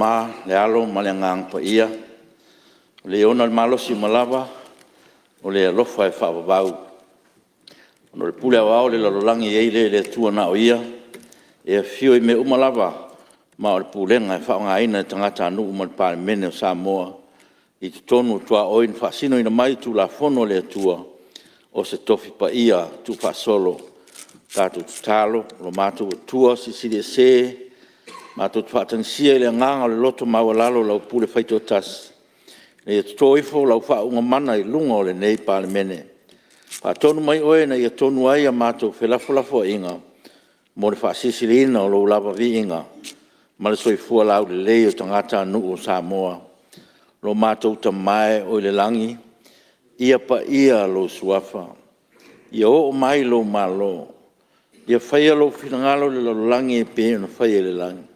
ma le alo ma le ngang pa ia le ona le malo si malava o le alofa e whaavavau no le pule awao le lalolangi e le tua na o ia e fio i me umalava ma o le pulenga e whaonga ina tangata anu umal pale mene o Samoa i te tonu tua oin whaasino ina mai tu la fono le tua o se tofi pa ia tu whaasolo tātou talo lo mātou tua si se mātou whaatangsia le nganga le loto mawalalo lau pule whaito tas e toifo lau whaunga mana i lunga o le nei pale mene tonu mai oe na ia tonu ai a mātou whelafo inga mo le whaasisilina o lau lava vi inga ma le soifua lau le lei o tangata anu o Samoa lo mātou tamae o le langi ia pa ia lo suafa ia o mai lo malo ia whaia lo finangalo le lo langi e pe no whaia le langi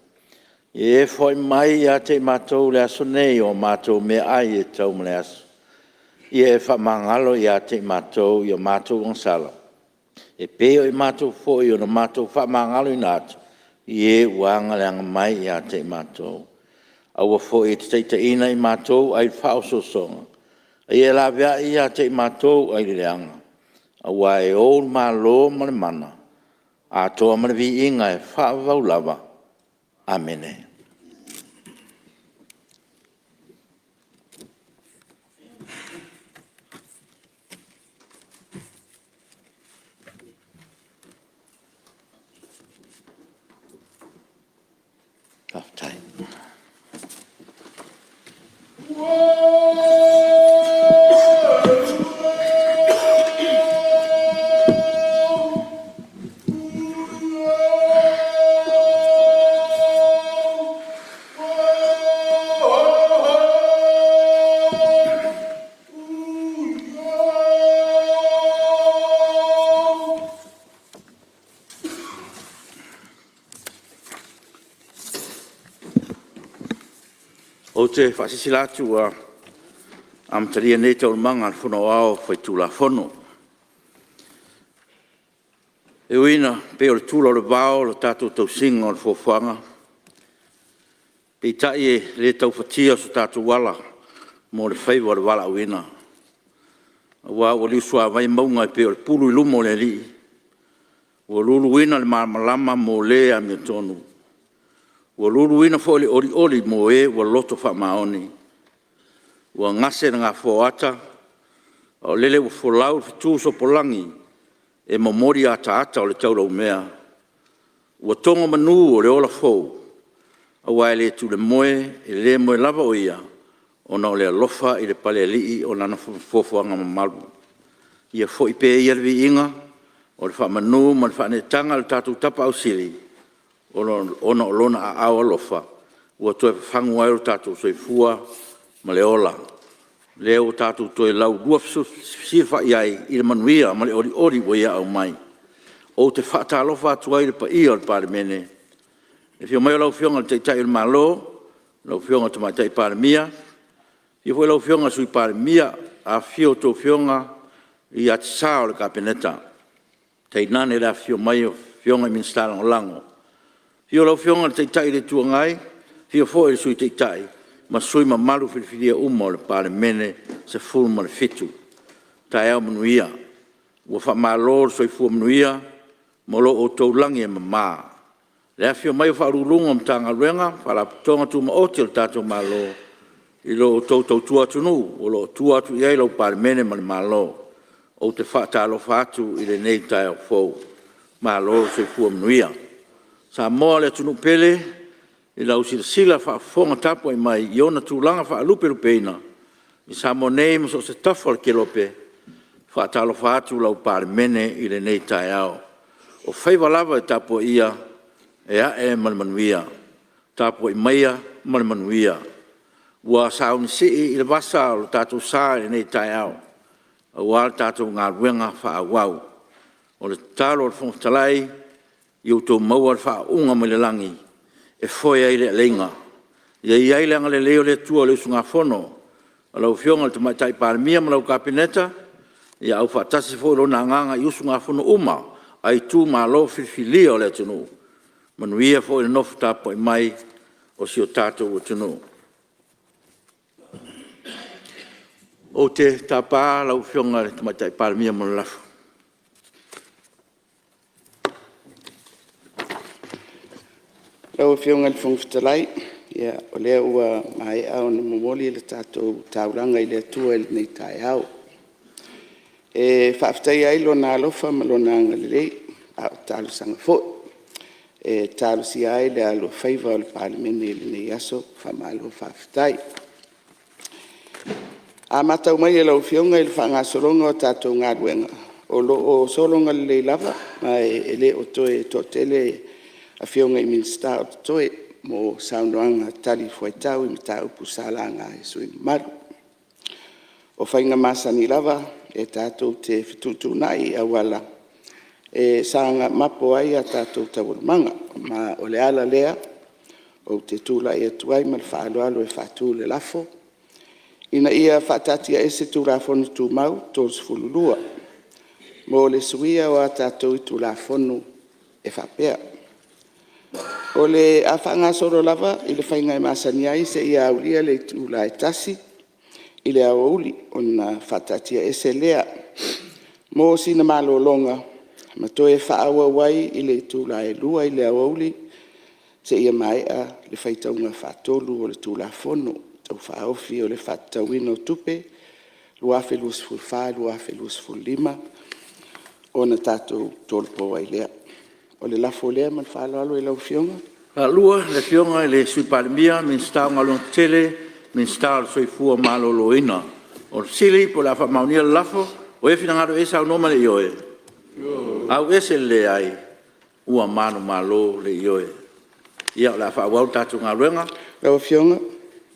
e foi mai ia te mātou le aso nei o mātou me ai e tau me le aso ia e whamangalo ia te mātou ia mātou wangsala e peo i mātou foi o na mātou whamangalo i nātu ie wanga le anga mai ia te mātou aua foi e te teita ina i mātou ai whaososonga ia la vea ia te mātou ai le anga aua e o malo male mana a toa male vi inga e whaavau lava amene. Tough time. O te whasisilatu a amtaria nei tau manga al whono ao whai tūla whono. E uina, pe o le tūla o le vāo, le tātou tau singa o le whowhanga. Pe tai e le tau whatia so tātou wala, mo le whaiwa le wala uina. Wa o li usua vai maunga e pe o le pulu i lumo le li. O lulu uina le malama mo le a mia tonu. Ua lulu ina fo le ori mo e ua loto wha maoni. Ua ngase na ngā whoata, o lele ua wholau fitu so polangi, e mamori ata o le taurau mea. Ua tonga manu o le ola fou, a wai le tu le moe, e le moe lava o ia, o na o le alofa i le pale alii o nana fofuanga mamalu. Ia fo i pe ia le vi inga, o le wha manu, ma le wha netanga le tātou tapa au sili, ona lona a awa lofa ua toe fangu ai o tātou soifua ma le ola leo tātou toe lau dua sifa iai i le manuia ma le ori o ia au mai o te whata alofa atu ai le pa ia o le pāle mene e fio mai o lau fionga le teitai le malo lau fionga te maitai pāle mia i fo lau fionga sui pāle mia a fio tō fionga i ati sā o le kapeneta tei nane la fio mai o fionga i minstala o lango Fio lau fionga te tai le tua ngai, fio fo e sui te tai, ma sui ma malu whiwhiria uma o le pāle mene se fulu ma le fitu. Tai au manuia, ua wha maa lor soi fua manuia, mo lo o tau langi e mamā. Lea fio mai o wha rurunga am tanga ruenga, wha la tonga tu ma oti o tātou maa lo, i lo o tau tua tunu, o lo tua atu iai lau pāle mene ma le maa lo, o te wha tālo whātu i le nei tai au fau, maa lor soi fua manuia. Samoa le tunu pele, i lau sila wha fonga tapo i mai, i ona tūlanga wha lupe lupeina, i Samoa nei maso se tafal ke lope, wha talo wha atu lau pāre mene i le nei tai au. O whaiva lava i tapo ia, e a e malmanuia, tapo i maia malmanuia. Ua sauni si i le vasa o tātou sā i nei tai au, a wāle tātou ngā ruenga wha awau. O le talo o le fongatalai, iu tō maua wha unga me le langi, e foi ai le leinga. Ia iai leanga le leo le tua le usunga whono, a lau fionga le tamaitai pārmia ma lau kapineta, ia au whaatasi fo rona nganga i usunga whono uma, ai tū ma lo whiwhilia o le tunu. Manuia fo i nofu tapo i mai, o si o tātou o tunu. O te tāpā lau whionga le tamatai pārmia mo lafu. Lau whionga le whangwhitalai, ia o lea ua mai au na momoli le tātou tauranga i le atua i nei tai au. E whaafitai ai lo nā alofa ma lo nā ngalilei, a o tālu sanga fo. E tālu si ai le alo whaiva o le pālimene i le nei aso, whamalo whaafitai. A matau mai e lau whionga i le whangasoronga o tātou ngā ruenga. O solonga le lei lava, mai e le o toe totele a whionga i minsta o toe mo saunoanga tali fuaitau i mita upu salanga e sui maru. O whainga masani lava e tātou te whitutu nai a wala. E sanga mapo ai a tātou tawurumanga, ma o le ala lea, o te tūla e atuai ma le whaaloalo e whātū le lafo. Ina ia whatatia e se tūra whonu tū mau, tōs fululua. Mo le suia o a tātou i tūra whonu e whapea. O le awhanga soro lava, i le whainga e masani ai se ia aulia le tūla e tasi, i le auli o na whatatia e se lea. Mo sina malo longa, ma toe whaawa wai i le tūla e lua i le auli, se ia mai a le whaitaunga whatolu o le tūla whonu. Tau whaofi o le whatauino tupe, lua fe luas ful wha, lua fe luas ful lima, o na tātou tolpo ai lea. O le lafo lea man whaaloalo e lau whionga? Lua, le whionga i le sui parimia, min stau ngalong tele, min stau soifua malo loina. O sili po la whamaunia le lafo, o e finangaro e sau noma le ioe. Au ese le ai, ua mano malo le ioe. Ia o la whaawau tātou ngā ruenga. Lau whionga?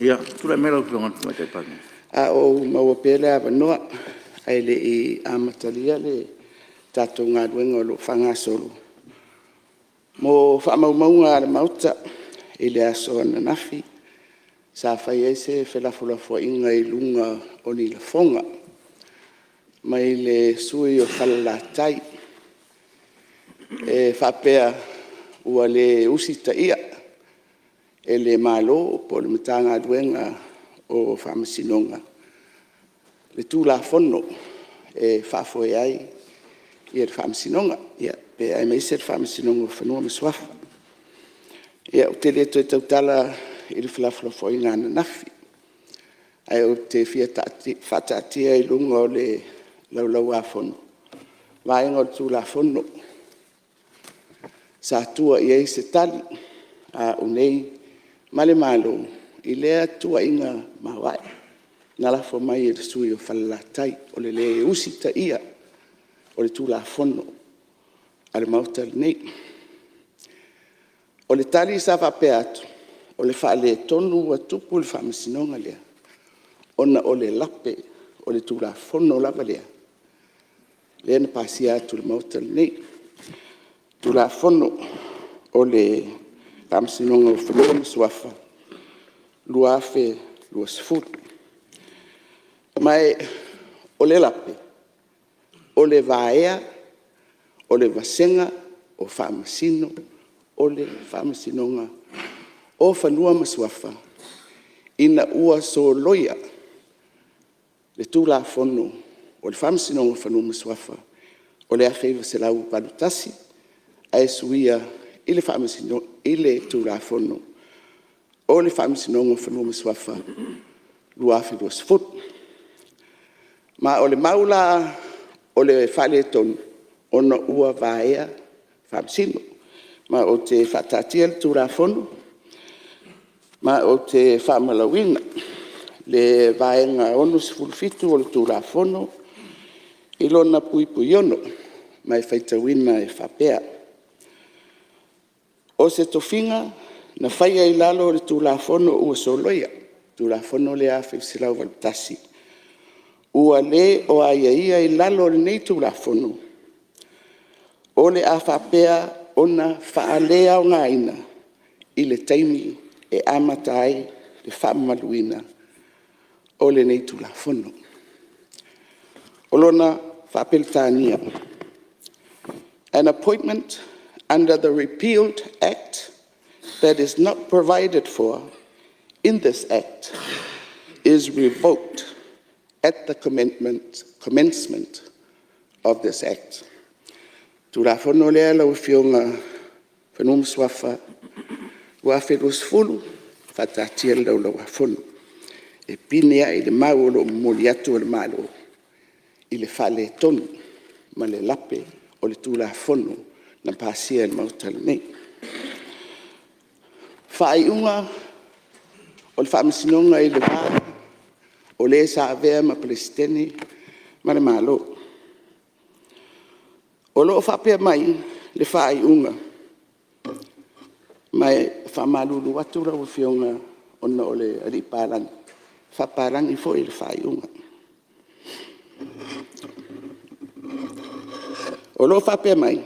Ia, tula mera whionga mai tai pāne. A o maua pele a wanoa, ai le i amatalia le tātou ngā ruenga o lo whangasolo. Mo whaamaumaunga ale mauta i le aso na nafi, sa whai eise whelafulafua inga i lunga o ni la fonga, mai le sui o whalalatai, e whapea ua le usita ia, e le malo po le matanga duenga o whamasinonga. Le tūla whono e whafoe ai i le whamasinonga, ia. Pe ai mai se whamasinonga o whanua maswafa. Ia o te leto e tautala i le whalaflafo i ngā nafi. Ai o te whatatia i lunga o le laulau a whono. Vaenga o tūla whono. Sa tua i ei se tali a unei male malo i lea tua inga mawai. Nalafo mai e le sui o whalalatai o le usita ia o le tūla whono. Ale mauta nei. O le tali sa whapea atu, o le whaale tonu wa tupu le whamasinonga lea. Ona o le lape, o le tūra whono lava lea. Lea na pāsia atu le mauta nei. Tūra whono o le whamasinonga o whanua masuafa. Lua afe, lua sifuru. Mai o le lape, o le vaea, o le vasenga o whaamasino, o le whaamasinonga, o whanua masuafa, ina ua so loia, le tūla whono, o le whaamasinonga whanua masuafa, o le awhaiva se lau palutasi, a suia i le whaamasinonga, i le tūla whono, o le whaamasinonga whanua masuafa, luafi lua sifut. Ma o le maula, o le whale tonu, ona ua vaea whaamsino, ma o te whatatia le tūra whono, ma o te whaamalawina, le vaenga ono sifurifitu o le tūra whono, i lona pui ono, mai whaitawina e whapea. O se tofinga, na whaia i lalo le tūra whono ua soloia, tūra whono le a whiwsilau valutasi. Ua le o ia i lalo le nei tūra whono, o le a whapea ona whaalea o ngaina i le taimi e amatai le whaamaluina o le nei tūla whono. O lona whapeltania. An appointment under the repealed Act that is not provided for in this Act is revoked at the commencement of this Act. Tula fono lea lau fionga whanum swafa wa whedus fulu whatatia lau lau fono. E pinea i le mau lo moli atu le malo i le whale tonu ma le lape o le tula fono na pasia le mautale nei. Whaiunga o le whaamasinonga i le wā o le sa avea ma palestini ma le malo. O loo whapea mai le whaiunga mai whamalulu atu rau whionga ona o le ariparan. Whaparangi fo i le whaiunga. O loo whapea mai,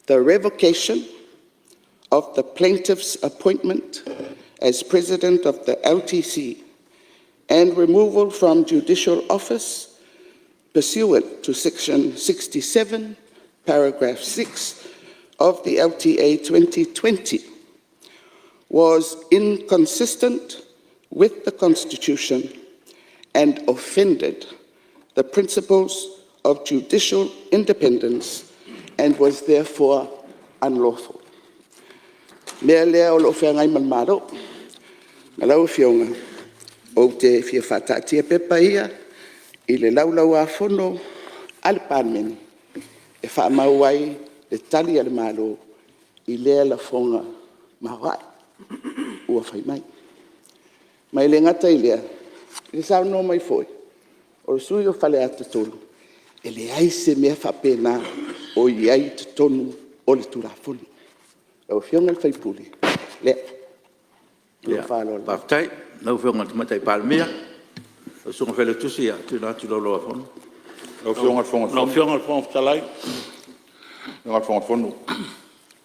the revocation of the plaintiff's appointment as president of the LTC and removal from judicial office pursuant to Section 67, Paragraph 6 of the LTA 2020 was inconsistent with the Constitution and offended the principles of judicial independence and was therefore unlawful. Mea lea o lo whengai malmaro, na lau whionga, o te whia whatatia pepa ia, i le laulau a whono, ale pāmeni, e whaamau ai le tali ale malo, i lea la whonga mawai, ua whai mai. Mai le ngata i lea, i le sao no mai foi, o sui o whale ata tolu, e le aise mea whapena o iai te tonu o le tura whunu. O whionga le whaipuli, lea. Paftai, nau whionga te matai palmea, o sunga whele tusi a, tu nā tu lolo a whunu. Nau whionga le whonga talai, nau whonga whunu,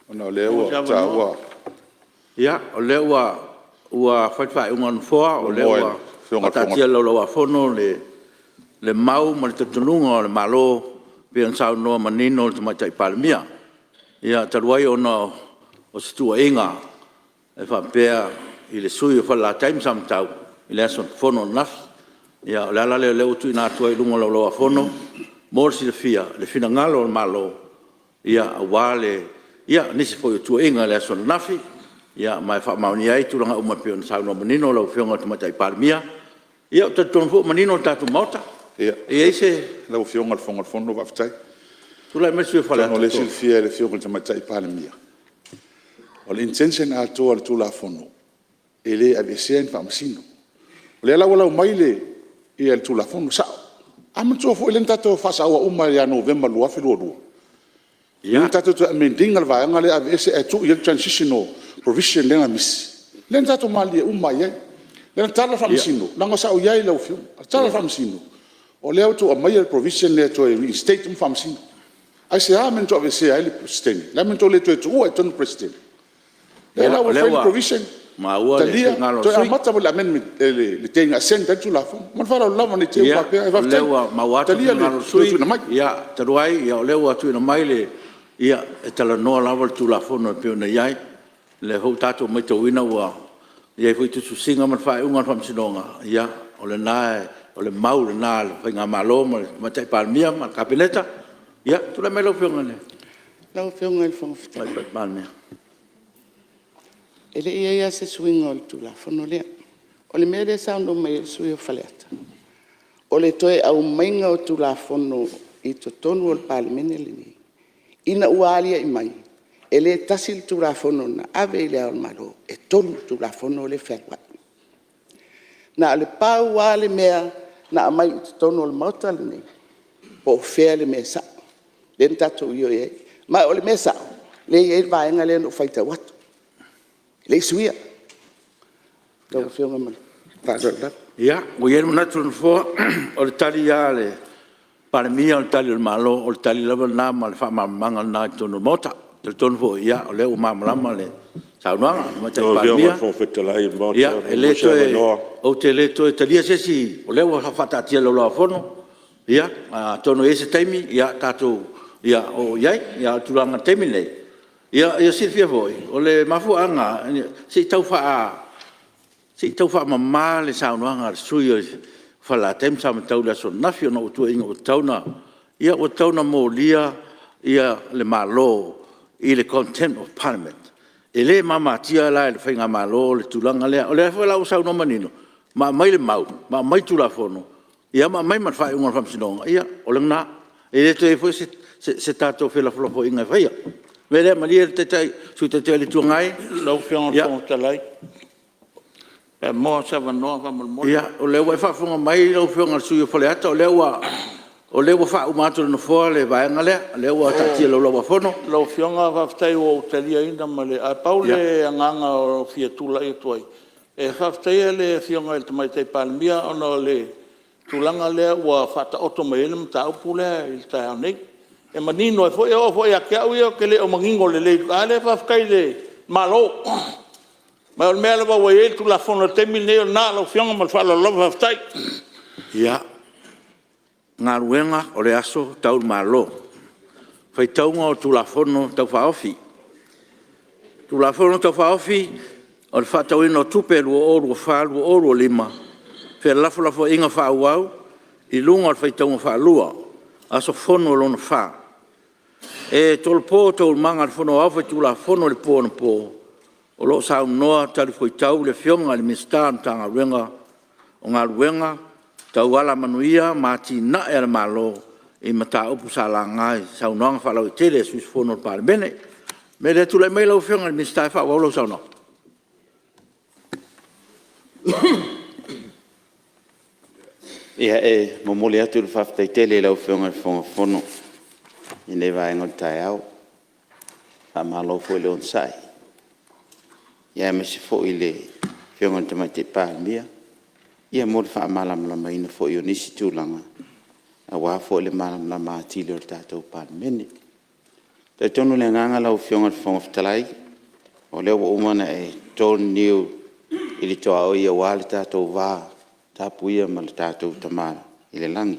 o nau leo ta ua. Ia, o leo ua whaiwhai unga nfoa, o leo ua whatatia lolo a whunu, le mau ma le tatununga o le malo, pian sao noa manino le matai palmea. Ia, taruai ona o se tua inga e whapea i le sui o whala taim samtau i le aso whono nafi. Ia, o le ala leo tu i nā tua i lunga lau a whono, mōrisi le fia, le fina ngalo o le malo, ia, a wale, ia, nisi po i tua inga le aso nafi, ia, mai whamauni ai turanga umapio na sao no manino lau whionga tu matai pārmia, ia, o tatonu fu manino tatu mauta, ia, eise, lau whionga le whono waftai, tula me sui whale atu. Tano le silfia le whionga tu matai pārmia. O le intention a toa le tula fono, e le a vesea ni whamasino. O le alawa lau maile i al tula fono sao. Ama toa fo ilen tato whasa awa uma ya November lua whilua lua. Ilen tato tu amendinga le vaenga le a vesea e tu i el transitional provision lenga misi. Len tato mali e uma iai. Len tala whamasino. Nanga sao iai lau whiu. Tala whamasino. O le au tu a mai el provision le to e state whamasino. Ai se a men to a vesea ele presidente. La men to le to e tu ua e tonu presidente. Ela o fai provision. Ma ua le ngalo sui. To amata mo la men le tenga senta tu la fon. Man fala lava ni te pa pe va. Lewa ma wata ngalo sui. Ia taruai ia lewa tu na mai le ia e tala no lava tu la fon no pe na iai le ho tato mai to wina wa ia foi tu singa man fai unga fam sinonga ia o le nae o le mau le na le fai ngamalo ma tai palmia ma kapeleta ia tu la melo fiona le. Lau whionga le whonga Mai palmia. Ele ia se swinga o le tula whono lea. O le mea le saundo mai sui o whaleata. O le toe au mainga o tula whono i to tonu o le palimene le ni. Ina ualia i mai. Ele tasi le tula whono na ave i lea o le malo. E tonu tula whono le whakwa. Na le pau wa le mea na amai i to tonu o le mauta le ni. Po whea le mea sa. Le tato io e. Mai o le mea sa. Le e vaenga le no whaita watu. Le suia. Lau whionga man. Tātata. Ia, o ieri mana tunu fo o le tali ia le palemia o le tali o le malo o le tali lava nā ma le whaamamanga nā i tonu mota. Te tonu fo ia o leo mamalama le saunuanga ma te palemia. Ia, e le toe o te le toe talia sesi o leo whatatia lo loa fono. Ia, tonu ese taimi ia tātou ia o iai ia turanga taimi nei. Ia sifia foi. O le mafuanga si tau fa mama le saunoanga sui o fala tem sa tau la son nafio no tu ingo tauna. Ia o tauna mo lia ia le malo i le contempt of parliament. E le mama tia la le whainga malo le tulanga lea. O le whala o sauno manino. Ma mai le mau, ma mai tula fono. Ia ma mai man whai unga whamsinonga. Ia o le ngā. E le te fwe se tātou whela whalapo inga whaia. Vele malia te tai su te te le tuangai lau fianga fong talai. E moa sa vanoa fa mo. Ia o le wa fa fonga mai lau fianga su yo fale ata o le wa fa umato no fo le vai ngale le wa ta ti lo wa fono. Lau fianga fa tai o talia inda male a paule anganga o fia tula i toi. E fa tai le fianga el mai tai palmia ona le tulanga le wa fa ta oto mai le mta upule il ta nei. E manino e foi a que au que le o mangingo le ale fa kai le malo ma o mele va we tu la fono te mil ne na lo fianga mal fa lo fa tai Ia ngā ruenga o le aso tau malo fai taunga o tu la fono tau fa ofi tu la fono tau fa ofi o le fa tau ino tupe lu o fa lu o lima fe la fo inga fa wau I lunga fai taunga fa lua aso fono lona fa e tolpo tol manga fono afa tu la fono le po no po o lo sa noa tali foi tau le fionga le mistan tanga wenga o nga wenga tau ala manuia mati na e malo e mata opu sala ngai sa no fa lo tele sus fono par bene me le tu le me lo fionga le mistan fa lo sa no Ia e momole atu le whaftaitele lau whionga fono. I ne vai ngon tai au. A malo fo le on sai. Ia me se fo i le whionga te mai te pāmia. Ia mo le wha malam lama ina fo i o nisi tūlanga. A wā fo le malam lama atili o tātou pāmene. Te tonu le nganga lau whionga whonga whtalai. O leo wa umana e tōn niu i li toa o ia wā le tātou wā. Tapuia ma le tātou tamara i le langi.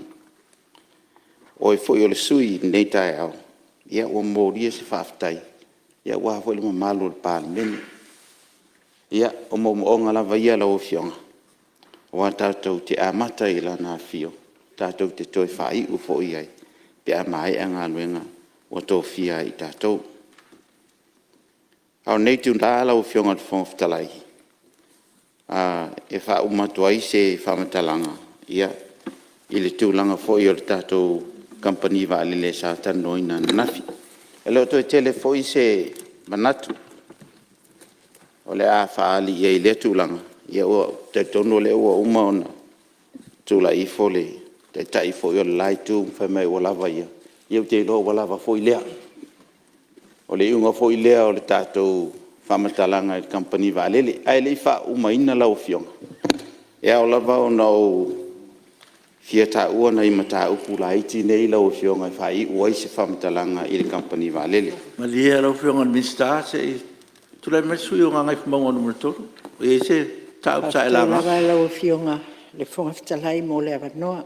O e fwoi o le sui nei tai au. Ia ua mōria se whaftai. Ia ua fwoi le mamalu le pālemene. Ia o onga lava ia la o fionga. Oa tātou te amata i la nā fio. Tātou te toi whai u fwoi ai. Pe a mai a ngā luenga o tō fia i tātou. Au nei tu nā la o fionga te whongaftalai. E wha umatuai se whamatalanga. Ia, i le tūlanga fwoi o le tātou company wa alile sa tano ina nafi. E leo toi tele fwoi se manatu. O le a whaali ia i le tūlanga. Ia ua te tono le ua uma ona. Tūla i fwole. Te tai fwoi o le lai tū mwhai o lava ia. Ia te lo wa lava fwoi lea. O le iunga fwoi lea o le tātou whamatalanga i company wa alele. Ai le wha uma ina lau fionga. Ia o lava o nau fia ta ua na ima ta upu la iti nei lau fionga i wha i uai se whamatalanga i le company wa alele. Ma lia lau fionga ni mista se tu lai mesui o ngai whamonga numero tolu. E se ta upu sa e langa. Langa lau fionga le whonga fitalai mo le avanoa.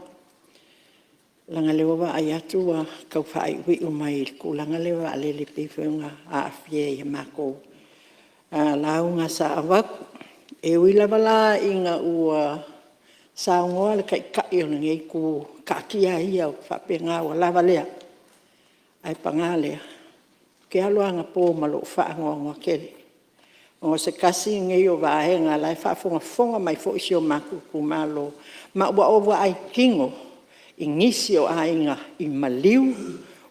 Langa lewa wa ai atu wa kau whaai ui umai ku langa lewa alele pe fionga a afie i mako. Launga sa awaku. E ui lava la inga ua sa ngoa le kai o ngei ku kakia ia o whapenga o lava lea. Ai panga lea. Ke aloanga po malo whaangoa ngoa kere. O se kasi ngei o vahenga lai whaafonga fonga mai fo isi o maku ku malo. Ma ua owa ai kingo i ngisi o ainga i maliu.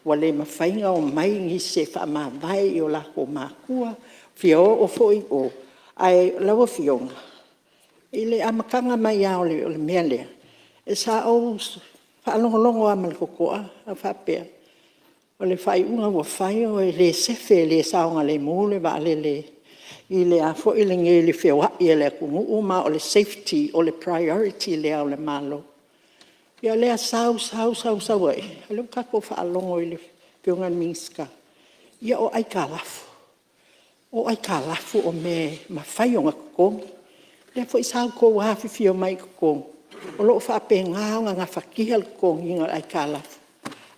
Wale mawhainga o mai ngisi e whaamawai i o lako makua. Fio o foi o ai lawa fionga. Ile amakanga mai au le mea lea. E sa o whaalongolongo a malikokoa a whapea. O le whai unga wa whai o le sefe le saonga le mule wa le ile a fo ile nge le whia i le kungu uma o le safety o le priority le au le malo. Ia lea sau e. Alo kako whaalongo i le fionga minska. Ia o ai kalafu. O ai kalafu o me mawhai o ngā kukongi. Lea fo isau ko wafi fio mai kukongi. O loo whape ngāo ngā whakiha le kukongi ngā ai kalafu.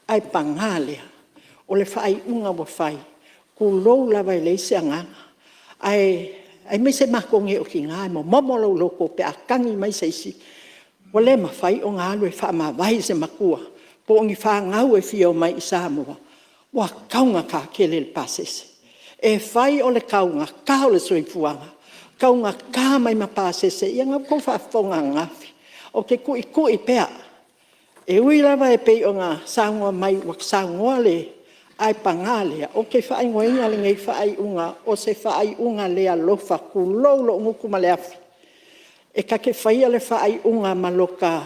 Ai pangā lea. O le whai unga wa whai. Kulou lava i leise anganga. Ai mai se makonge o ki ngā mo momo lau loko pe a kangi mai se isi. O le mawhai o ngā alu e wha ma vai se makua. Po ongi wha ngau e whio mai i Samoa. Wa kaunga ka kele le pasese. E whai o le kaunga ka o le soifuanga. Kaunga ka mai ma pasese. Ia ngau kou wha whaunga ngafi. O ke kui pea. E ui lava e pei o ngā sangoa mai wak sangoa le. Ai pangale o ke whaai ngoinga le ngai whaai unga o se whaai unga lea lofa ku lolo nguku ma le afi. E ka ke whaia le whaai unga maloka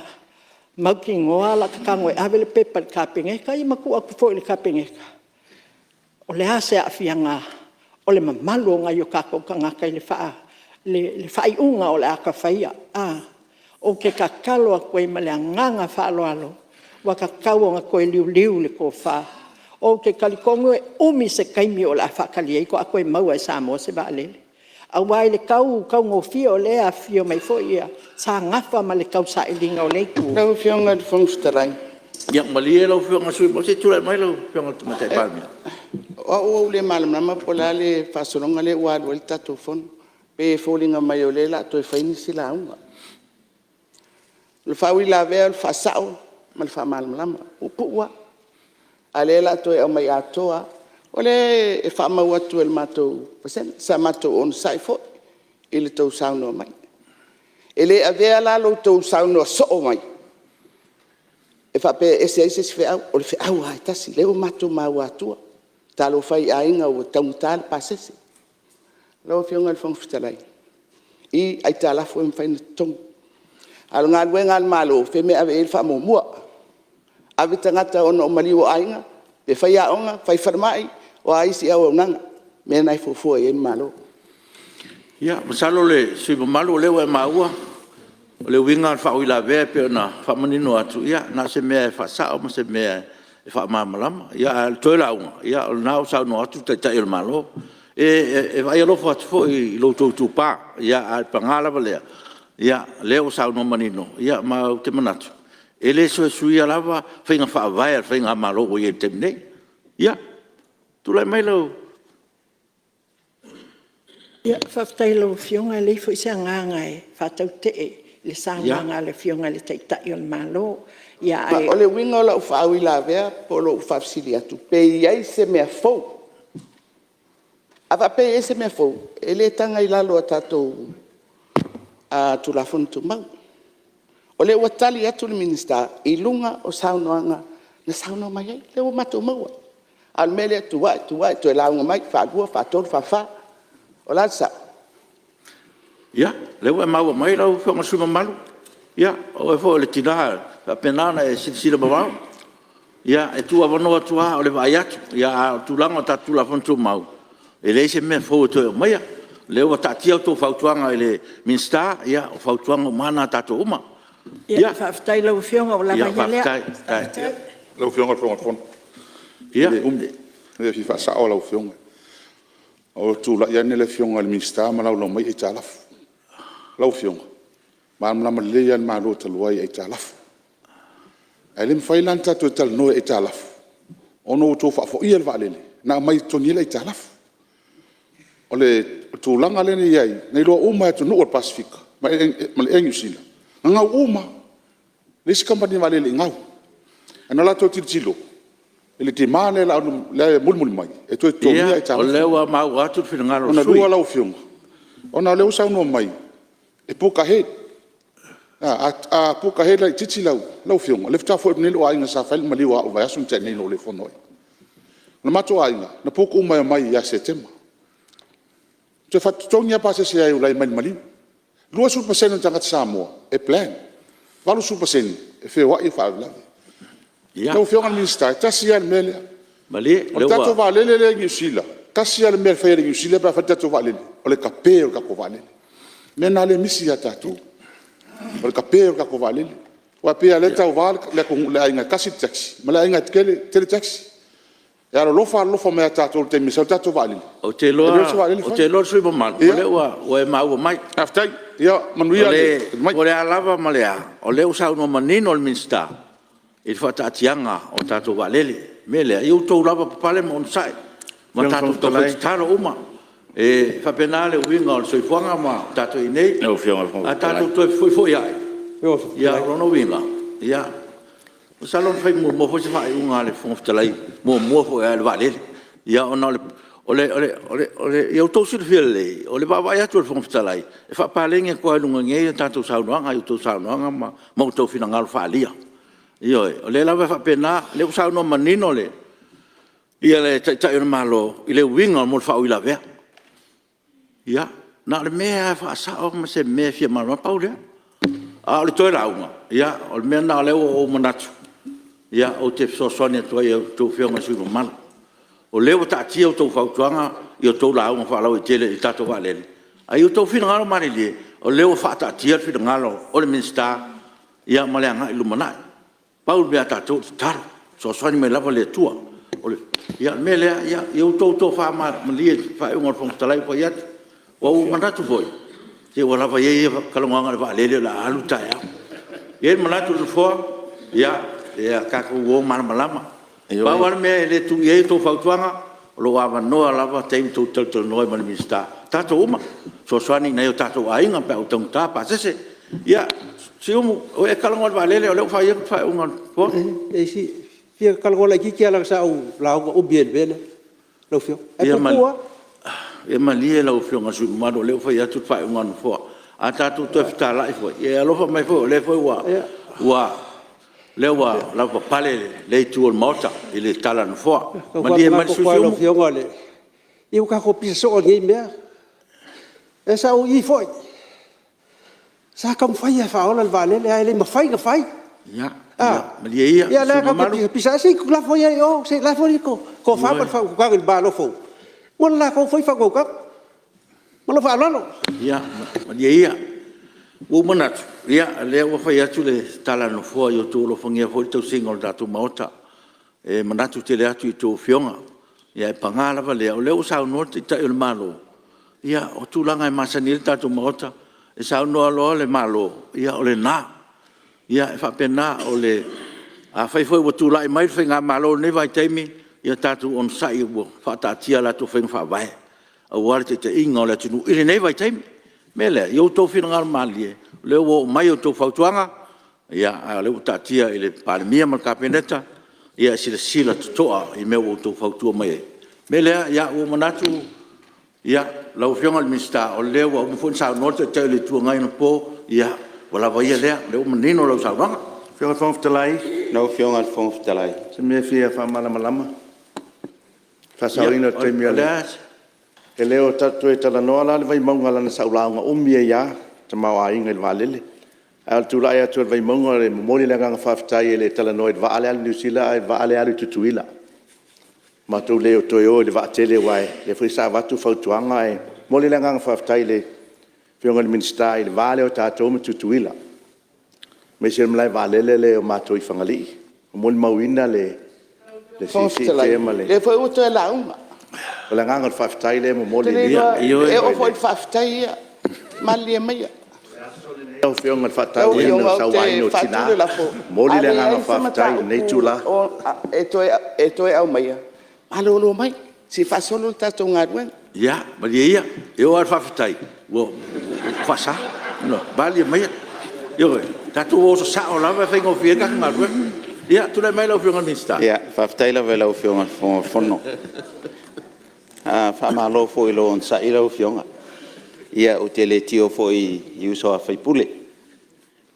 mauki ngoa la kakango e awele pepa le kapingeka i maku aku fo le kapingeka. O le ase a fianga o le mamalu o ngai o kako kangaka i le whaai unga o le aka whaia. O ke kakalo a koe ma le anganga whaalo alo wa kakao nga koe liu le ko wha. O ke kalikongo e umi se kaimi o la whakali e ko a koe maua e Samoa se ba alele. A wai le kau ngofia o lea fio mai fo ia. Sa ngafa ma le kau sa ilinga o leiku. Lau whionga di whangstarai. Ia malie lau whionga sui mo se tūrai mai lau whionga tumatai palmia. O le malamama po la le whasoronga le uadu el tato whon. Pe fōlinga mai o le la toi whaini sila unga. Le whaui la vea le whasao ma le whamalamama. Upu ua. Ale la toi au mai atoa. Ole e whamau atu el matou. Sa matou on sai fo. Ile tau sauno mai. Ele avea la lo tau sauno so mai. E whape ese se whiau. O le whiau ai tasi. Leo matou mau atua. Talo whai ainga o taumutal pasese. Lau whionga le whangwhitalai. I ai talafo e mwhaina tongu. Alo ngā lue ngā malo. Wheme ave e wha mua. Ave tangata ono o maliwo ainga. Pe whai aonga. Whai wharmai. O aisi au nanga. Mea nai fufua e malo. Ia, masalo le sui malo leo e maua. O le winga whau ila vea pe ona whamanino atu. Ia, na se mea e whasao ma se mea e whamamalama. Ia, toila unga. Ia, o nao sao no atu tai o malo. E vai alofo atu fo i loutou tupā. Ia, a pangala valea. Ia, leo sao no manino. Ia, ma te manatu. E le sui alava whainga whaavai whainga malo o i te mnei. Ia, tulai mai lau. Ia, whaftai lau whionga le fo isa nganga e whatau te e. Le sanganga le whionga le teitai o le malo. Ia, O le winga o la ufau i la vea, po lo ufafsili atu. Pe iai se mea fau. Awa pe e se mea fau. E le tanga i lalo a tatou a tulafonu tu mau. O le watali atu le minista i lunga o saunoanga na sauno mai ai. Le o matou maua. Al mele tuai, tu e launga mai, whaadua, whaatoro, whawha. O la sa. Ia, leo e maua mai lau whionga sui malu. Ia, o e fo le tina, a penana e sila mawao. Ia, e tua wanoa tua o le vai atu. Ia, a tulanga ta tula fontu mau. E le se me fo to mai. Leo ta tia to fautuanga le minsta, ia, o fautuanga o mana tato uma. ia, whaftai lau whionga o la Ia, mai lea. whaftai. Lau whionga whonga. Ia, Le fi whasao lau whionga. O tūla ia nele whionga le minsta ma lau lau mai e tālafu. Lau whionga. Mama lea ma lo taluai e tālafu. E le mwhailan tatu e tal noe e tālafu. Ono tō whafo ia le waalele. Nā mai tonila e tālafu. O le tūlanga lene iai. Nei loa uma e tu nuu al Pasifika. Ma le engi usila. Ngau uma. Lesi kampani waalele ngau. E na lato tilo. Ele te mane la mulmul mai. E tu e tonila e tālafu. o leo a mau atu whingaro Ona sui. lua lau whionga. Ona leo sauno mai. E puka he. A puka he lai titi lau whionga. Le fitafo e nilo ainga sa whail maliwa o vai asun te nilo le whanoi. Na mato ainga. Na puka umai mai ia setema. Te whatutongia pase se ai ulai maliwa. Lua supasene tangata Samoa. E plan. Walu supasene. E whiwa i whaavlavi. Ia, Lau whionga minsta. E tasi al melea. mali, O leo tato a. valele le ngi usila. Tasi al mele whaere ngi usila. Pra whatato valele. O le kape o kako valele. Mena le misi a tato. O le kape o kako valele. Wa pia le tau val le ainga kasi taxi. Ma le ainga tele taxi. E alo lofa mea tato te misa o tato valele. O te loa sui malu. O leo o e mau mai. Aftai. Ia manuia O le alava ma lea. O leo sau no manino al minsta. I whataatianga o tato walele. Mele, i utou lava papale mo onsai. ma tātou tau whaitaro uma. E whapena le uinga o le soifuanga ma tātou i nei. Au whionga le A tātou toi foi ai. Ia rono winga. Ia. O salon fai mo foi se fai unga le fonftalai. Mo foi ai le vale. Ia ona ole ia tau sir fele. Ole ba vai atu le fonftalai. E fa palenga ko lunga nge tātou saunoanga i tau saunoanga ma mo tau fina ngal falia. Ia ole la fa pena le sauno manino le. Ia le tai malo ile winga mo fa ila ve. Ia na le mea fa sa o ma se me fia malo paule. A le toi launga. Ia o le mea na le o manatu. Ia o te sosone toi o tau whionga sui mana. O leo ta tia o tau whautuanga i o tau launga whalau i tele i tato whalele. Ai o tau whina ngalo marilie. O leo wha ta tia whina ngalo o le minsta. Ia maleanga i lumanai. Paul mea tato te taro. Sosone me lava le tua. Ia me lea ia o tau wha malie wha ungar whangtalai po iat. O manatu foi. Te wala va ye kalonga va lele la alu ta ya. Ye manatu le fo ya ka ko wo malama. Ba war me le tu ye to fautuanga lo wa no la va tem to no mal mista. Ta to uma. So swani na yo ta to ainga pe o tong ta pa se. Ya si o e kalonga va lele o fa ye fa un fo. E si fia kalonga la ki ala sa o la o bien bele. Lo fio. E ko e malie la o fionga su maro le fa ya tu fa un fo a ta tu to fta la fo e lo fa mai fo le fo wa le wa la pa pale le tu o mota e le tala no fo malie ma su lo fionga le e o ka ko piso o ngi me e sa o i fo sa kam fa ya fa ola vale le ai le ma fai ga fai ya malie ya la ka pisa si la fo ya o se la fo ko fa pa fa ka el ba lo fo wala ko foi fa ko ka malo fa lo ya ia o manat ia le o fa ya tu le tala no fo yo tu lo fongia fo tu single datu mota e manatu te le atu tu fionga ia e pangala va le o le o sa no te ta el malo ia o tu langa e masanil datu mota e sa no lo le malo ia o le na ia e fa pena o le a fai foi o tu lai mai finga malo ne vai temi ia tatu on sai wo fa ta tia la tu feng fa vai a war te inga la tu ile nei vai time mele yo to fin ngal malie le wo mai to fa tuanga ia le ta tia ile palmia mal kapeneta ia sila to i me wo to fa tu mai mele ia wo manatu ia la fianga mista o le wo mo fon sa no te le tu ngai no po ia wala vai le wo menino lo sa vanga Fiona Fonftalai. No Fiona Fonftalai. Se me fia fa malama. Fasaurina te mia le. E leo tatu e tala noa la le vai maunga lana saulaunga umia ia te mau a inga il valele. Al tu la ia tu vai maunga le momoli le nganga whaftai e le tala noa i vaale ali New Zealand e vaale ali tutuila. Ma tu leo toi o le vaatele wai le frisa watu fautuanga e moli le nganga whaftai le whionga le minsta i le vaale o tātou me tutuila. Me se mlai valele le o mātou i whangali. O moli mauina le sisi te emale. Le foi o te launga. O le nganga whaftai le mo moli le. E o foi whaftai ia. Mali e maia. O whionga whatai e no sawaino tina. Moli le nganga whaftai nei tula. E toi au maia. Malolo mai. Si fasolo tatou ngadwen. Ya, malia e o whaftai. Wo fasa. No, bali mai. Yo, tatou o sa o lava fengo fiega ngadwen. Ya, tu le mai lo fiona mista. Ya, whaftai la vela o fiona fono. Fa malo fo i lo on sa i lo fiona. Ia o te le tio fo i uso a fai pule.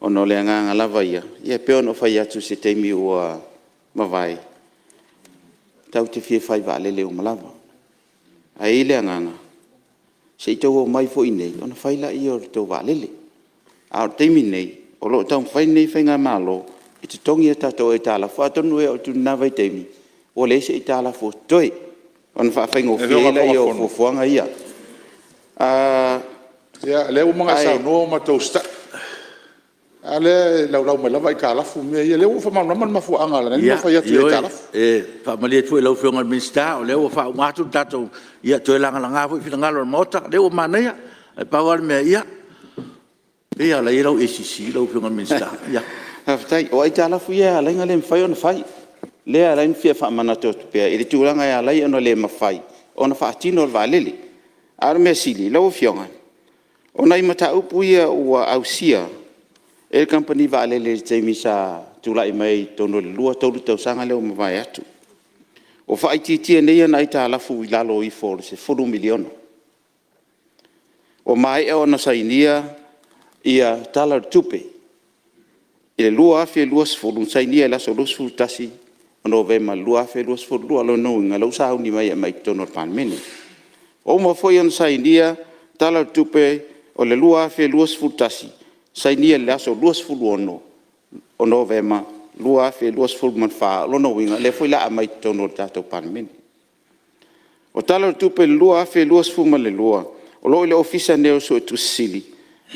Ono le nganga lava ia. Ia pe ono fai atu se teimi ua mawai. Tau te fie fai vale leo malava. A i le nganga. Se i tau o mai fo i nei. Ono fai la i o tau vale le. A o teimi nei. O lo tau fai nei fai ngā malo. I te tongi e tato e tala. Fua tonu e o tu nawai teimi. O le se i tala fo toi. Ona fa faingo fiela i o fofuanga ia. Ya, le o mga sa no matosta. Ale lau mai lava i kalafu me ia le o fa mana man mafuanga la ni fa ia tu kalafu. Fa malia tu lau fianga minsta o le o fa matu tato ia tu langa langa fu fina ngalo mota le o mana ia. Pa wal me ia. Ia la ilo esisi lau fianga minsta. Ia. Haftai o ai tala fu ia lenga le fai on fai. Le ala in fia fa mana to pe i tu langa ia lai ono le mafai ona whaatino le valele. Ara mea sili, lau fionga. Ona I mata upu ia ua ausia, e company valele te misa tulai mai tono le lua tolu tau sanga leo mawai atu. O whaititia neia na ita alafu I lalo I fōle se 4 miliona. O mai e ona sainia ia tala tupe. I le lua afe lua sifuru, sainia la so lua sifuru tasi, o Novema lua afe lua sifuru lua lo no inga lau sahu ni mai e mai tono panmene. O ma foi ona sainia tala tupe o le lua afe lua sifuru tasi, sainia la so lua sifuru ono, o Novema lua afe lua sifuru manfa lo no inga le foi la mai tono tato panmene. O tala tupe lua afe lua sifuru ma le lua, o lo ile ofisa neo so tu sili,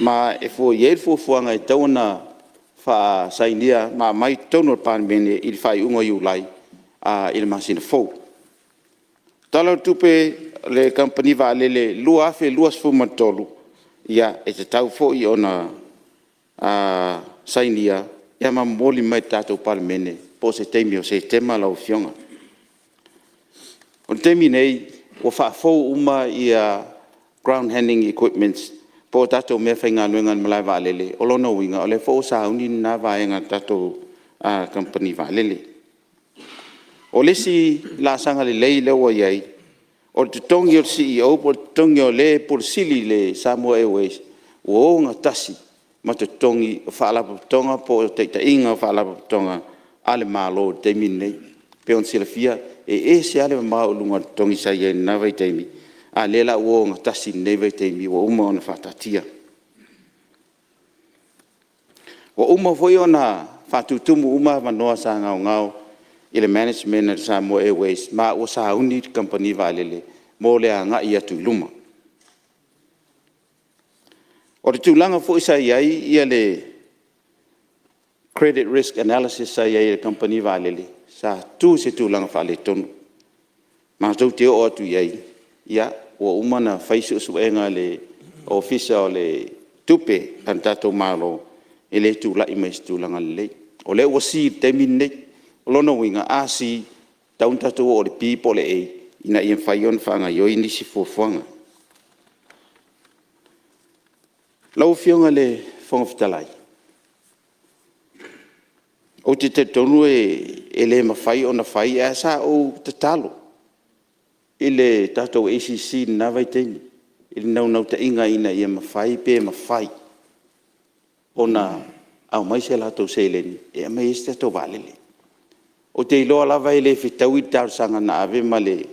ma e fo ye fo fuanga e tauna fa sainia ma mai tono panmene il fai ungo yulai a il masina fo. Tala tupe le company va le lua afe lua sifuru matolu, ia e te tau fo I ona sainia, ia ma moli mai tato panmene, po se teimi o se tema lau fionga. O teimi nei, o fa fo uma ia ground handling equipments, po tato mea whainga nuengan malai valele, o lono winga, o le fo sa uni na vaenga tato company valele. O lesi la sanga le lei lewa iai, o te tongi o CEO, po te tongi o le por sili le Samoa Airways, o nga tasi, ma te tongi o whaalapu tonga, po te inga o whaalapu tonga, ale malo te minei, pe on sila fia, e se ale maa ulunga tongi sa iai na vai teimi, a lela uo nga tasi nei vai teimi, o uma ona whatatia. O uma foi ona whatutumu uma manoa sa ngau I le management at Samoa Airways, ma o sa uni company valele, mo le anga I atu luma. O te tūlanga fo isa iai, ia le credit risk analysis sa iai le company valele, sa tu se tūlanga whale tonu. Ma tau te o atu iai, ia o umana whaisu suenga le ofisa o le tupe an tato malo, e le tūlai mai se tūlanga le lei. O le ua si te minei, Lono winga asi taun tatu o le pipo le ei ina ia whaion whanga yo inisi fuafuanga. Lau fionga le whangawhitalai. O te tonu e le mawhai o na whai e sa o te talo. I le tatou ACC na vai teimi. I le nau ta inga ina ia mawhai pe mawhai. O na au mai se lato se leni e mai este to valele. O te iloa lava I le whitau I tau sanga na ave ma le.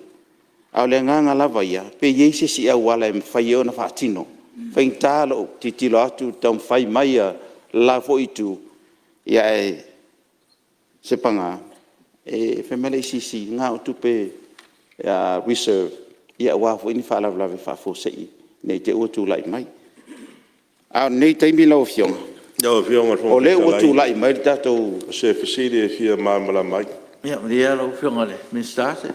Au le nganga lava ia, pe yeise si au wala e mwhai o na whaatino. Whaing tālo ti tilo atu tau mwhai mai a la fo itu. Ia e sepanga. E whamele sisi ngā o tupe reserve. Ia wafo ini whaalav lawe whafo sei. Nei te uatu lai mai. Au nei teimi lau fionga. O le ua tūlai mai tātou se fasiri e fia māmala mai. Ia, lia lau whionga le, min starte.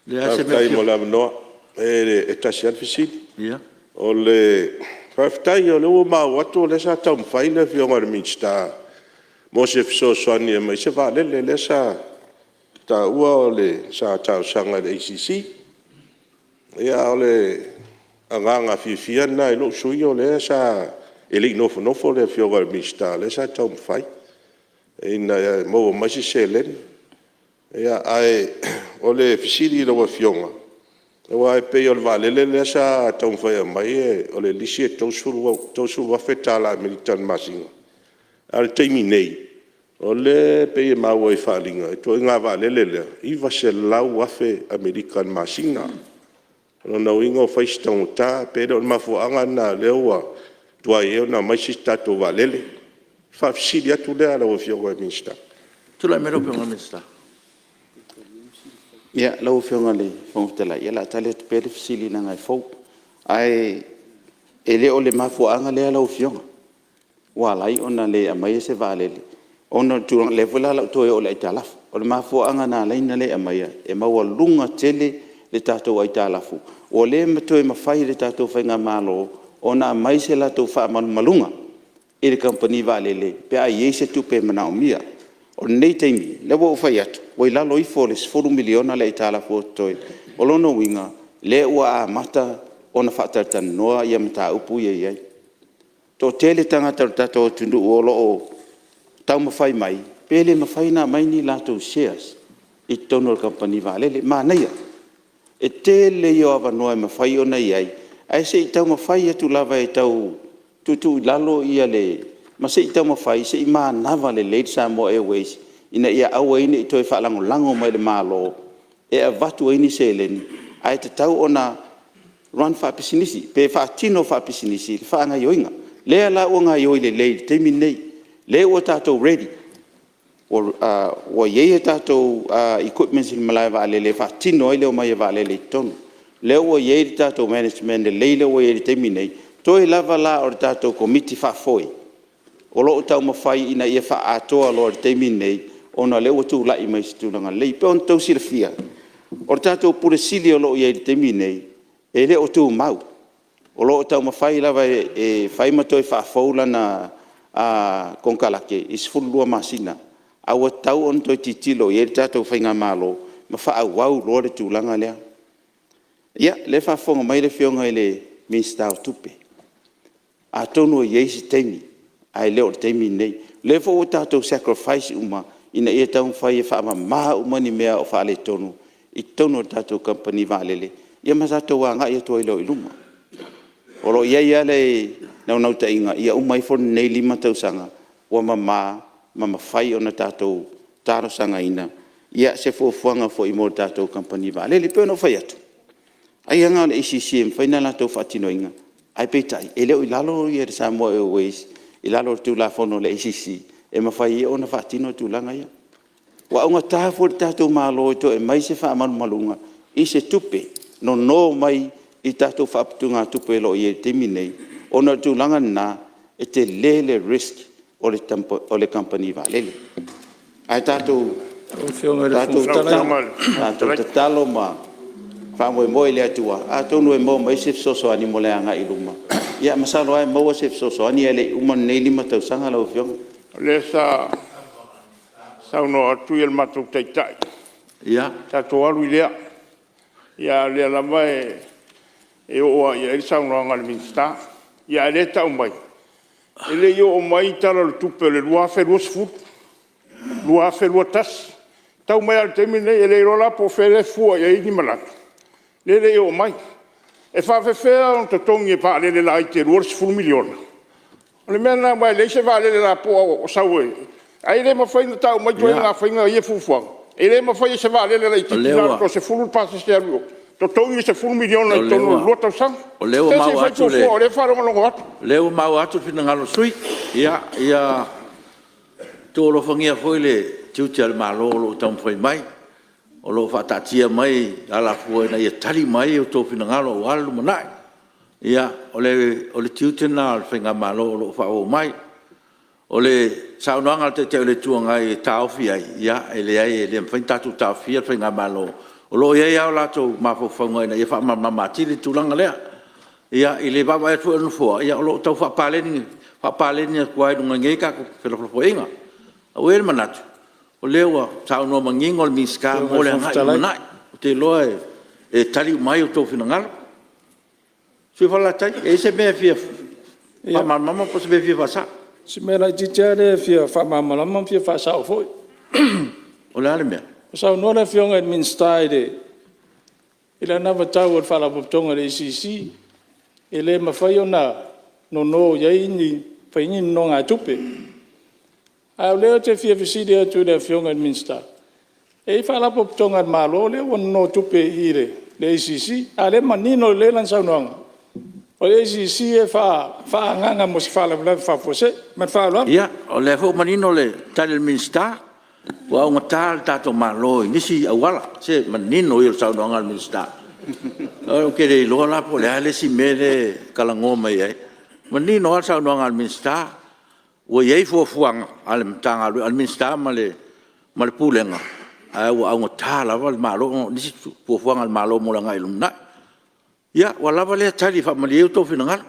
Lia se Whaftai mo la manoa, e tasi an fasiri. Ia. O le whaftai o le ua mau atu o le sa tau mwhai le fionga le min sta. Mo se fiso soani e mai se whalele le sa ta ua o le sa tau sanga le ACC. Ia o le anganga fia na I lo sui o le sa ele nofo le fionga le mista le sa tau mwhai. Ina mo mai se len. Ia ai o le fisiri lo wa fionga. E wa pe o le valele le sa tau mwhai mai o le lisi e tausu wa feta la militan masinga. Al teimi nei. O le pe e maua I whalinga. E to inga valele le. Iwa se lau wafe American masinga. No na ingo whaistang ta pe o mafuanga na lewa. Tua e na mai si tato valele. Whafisiri atu lea la wafionga e minsta. Tula mero pionga minsta. Ia, lau whionga le whangutela. Ia la tale te pere fisili na ngai fau. Ai, e le o le mafuanga lea lau whionga. Walai ona le amai se valele. Ona turang le wala lau toe o le italafu. O le mafuanga na leina le amai. E maua lunga tele le tatou ai talafu. O le matoe mawhai le tatou whainga malo. Ona mai se la tau wha malunga. I le company valele. Pe a iese tupe manao mia. O nei teimi, lewa o whai atu. Wai lalo I fo le 4 miliona le itala fo toi. O lono winga, le ua mata ona whaatatanoa ia mata upu ia iai. Tō tele tangata tato tundu olo o tau mawhai mai, pele mawhai na mai ni lato shares i tono company valele, mānaia. E tele i o awanoa e mawhai ona iai, ai se i tau mawhai atu lava e tau tutu lalo ia le, ma se i tau mawhai se i maa nava le Late Samoa Airways, ina ia awa ini i toi whaalango lango mai le mālo, e a vatu ini se leni, ai te tau ona run whapisinisi, pe whaatino whapisinisi, whaanga yoinga. Lea la o ngā ioi le lei, te minei, le o tātou ready. O iei e tātou equipments in malai vāle le whaatino ai leo mai e vāle le tonu. Le o iei tātou management, le leile o iei te minei, toi lava la o tātou komiti whafoi. O loo tau mawhai ina ia wha atoa lo te minei, ona leo tu lai mai situlanga lei, pe on tau sira fia. O tātou pure sili o loo iei te minei, e le o tu mau. O loo tau mawhai lava e whai matoi whaafoula na konkalake, i sifurulua masina. Aua tau on toi titilo, i e tātou whai ngā mālo, ma wha au wau loa le tūlanga lea. Ia, le whaafonga mai le whionga i le Minsta o tupe. A tonu o Yeisi teimi, ai leo le teimi nei. Le fo o tātou sacrifice uma, ina ia tau whai e whaama maha uma ni mea o whaale tonu, i tonu o tātou company vālele. Ia ma tātou wā ngā ia tua i leo i luma. Olo ia ia le nau ta inga, ia umai fo nei lima tau sanga, wa mama whai o na tātou tāro sanga ina, ia se fuanga fo i mō tātou company vālele, peo no whai atu. Ai anga le ICCM, whaina la tau whaatino inga, ai peitai, e leo i lalo i e Samoa Airways, i lalo tu la fono le ICC, e ma whai e o na whaatino tu langa ia. Wa unga tāfo le tātou mālo i to e mai se whaamanu malunga, i se tupe, no mai i tātou whaaputunga tupe lo i e te minei, o na tu langa nā, e te lele risk o le company vālele. Ai tātou te talo ma, whamoe moe le atua, a tonu e mo mai sef soso ani mo le anga i luma. Ia masalo ai mo sef soso ani e le uman nei lima tau sanga lau whionga. Le sa sauno atu il matuk taitai. Ia. Tātou alu i lea. Ia lea lama e oa ia e sauno anga le Minsta. Ia le tau mai. E le o mai tala le tupe le lua wherua sifut. Lua wherua tas. Tau mai al te mine e le rola po where fua ia i ni malatu. Le o mai. E whawhewhea on te tongi e pā lele la i te ruar sifuru miliona. O le mea nā mai le se wā lele la po o sau e. Ai le ma whaina tau mai tue ngā whainga i e fufuang. E le ma whaia se wā lele la i tiki nā to se furu pāsa se aru. To tongi se furu miliona i tono lua tau sang. O leo mau atu le. O le wharonga longo atu. Leo mau atu whina ngalo sui. Ia tōro whangia foi le tiutia le malo lo tau mwhai mai. O lo whatatia mai, ala fua na ia tari mai o tō whina ngalo o alu manai. Ia, o le tiutena o le whainga malo o lo whao mai. O le saunoanga te teo le tuanga e tāofi ai. Ia, e le ai e le mwhain tatu tāofi al whainga malo. O lo iai au lato mawhawhanga ina ia whamamati le tūlanga lea. Ia, i le baba e tua nufua. Ia, o lo tau whapaleni a kuai nunga ngei kako wheloflofo inga. O e le manatu. O lewa tau no mangingo le miska mo le ngai manai o te loa e tali mai o tō whina ngalo. Sui whala tai, e se mea fia whamamama po se mea fia whasa. Se mea rai titia le fia whamamama fia whasa o foi. O le ale mea. O sau noa le fionga e Minsta i le ila nawa tau o le whalapoptonga le ICC e le mawhai o na no iai ni whaingi no ngā tupe. Au leo te fia visidi atu le fionga e Minsta. E whalapo tonga malo le o no tupe ire le ICC. A le manino le lan saunoanga. O le ICC e wha nganga mo si whala whala whapose. Man whala. Ia, o le ho manino le tali le Minsta. Wa unga tāle tātou malo i nisi awala. Se manino i le saunoanga le Minsta. O ke le loa lapo le ale si mele kalangoma iai. Manino al saunoanga le Minsta. O iei fuafuanga ale mtanga al Minsta ma le pulenga. Ai wa au tala wal malo nisi fuafuanga al malo mo langa ilumna. Ya wala wale tali fa mali to finanga.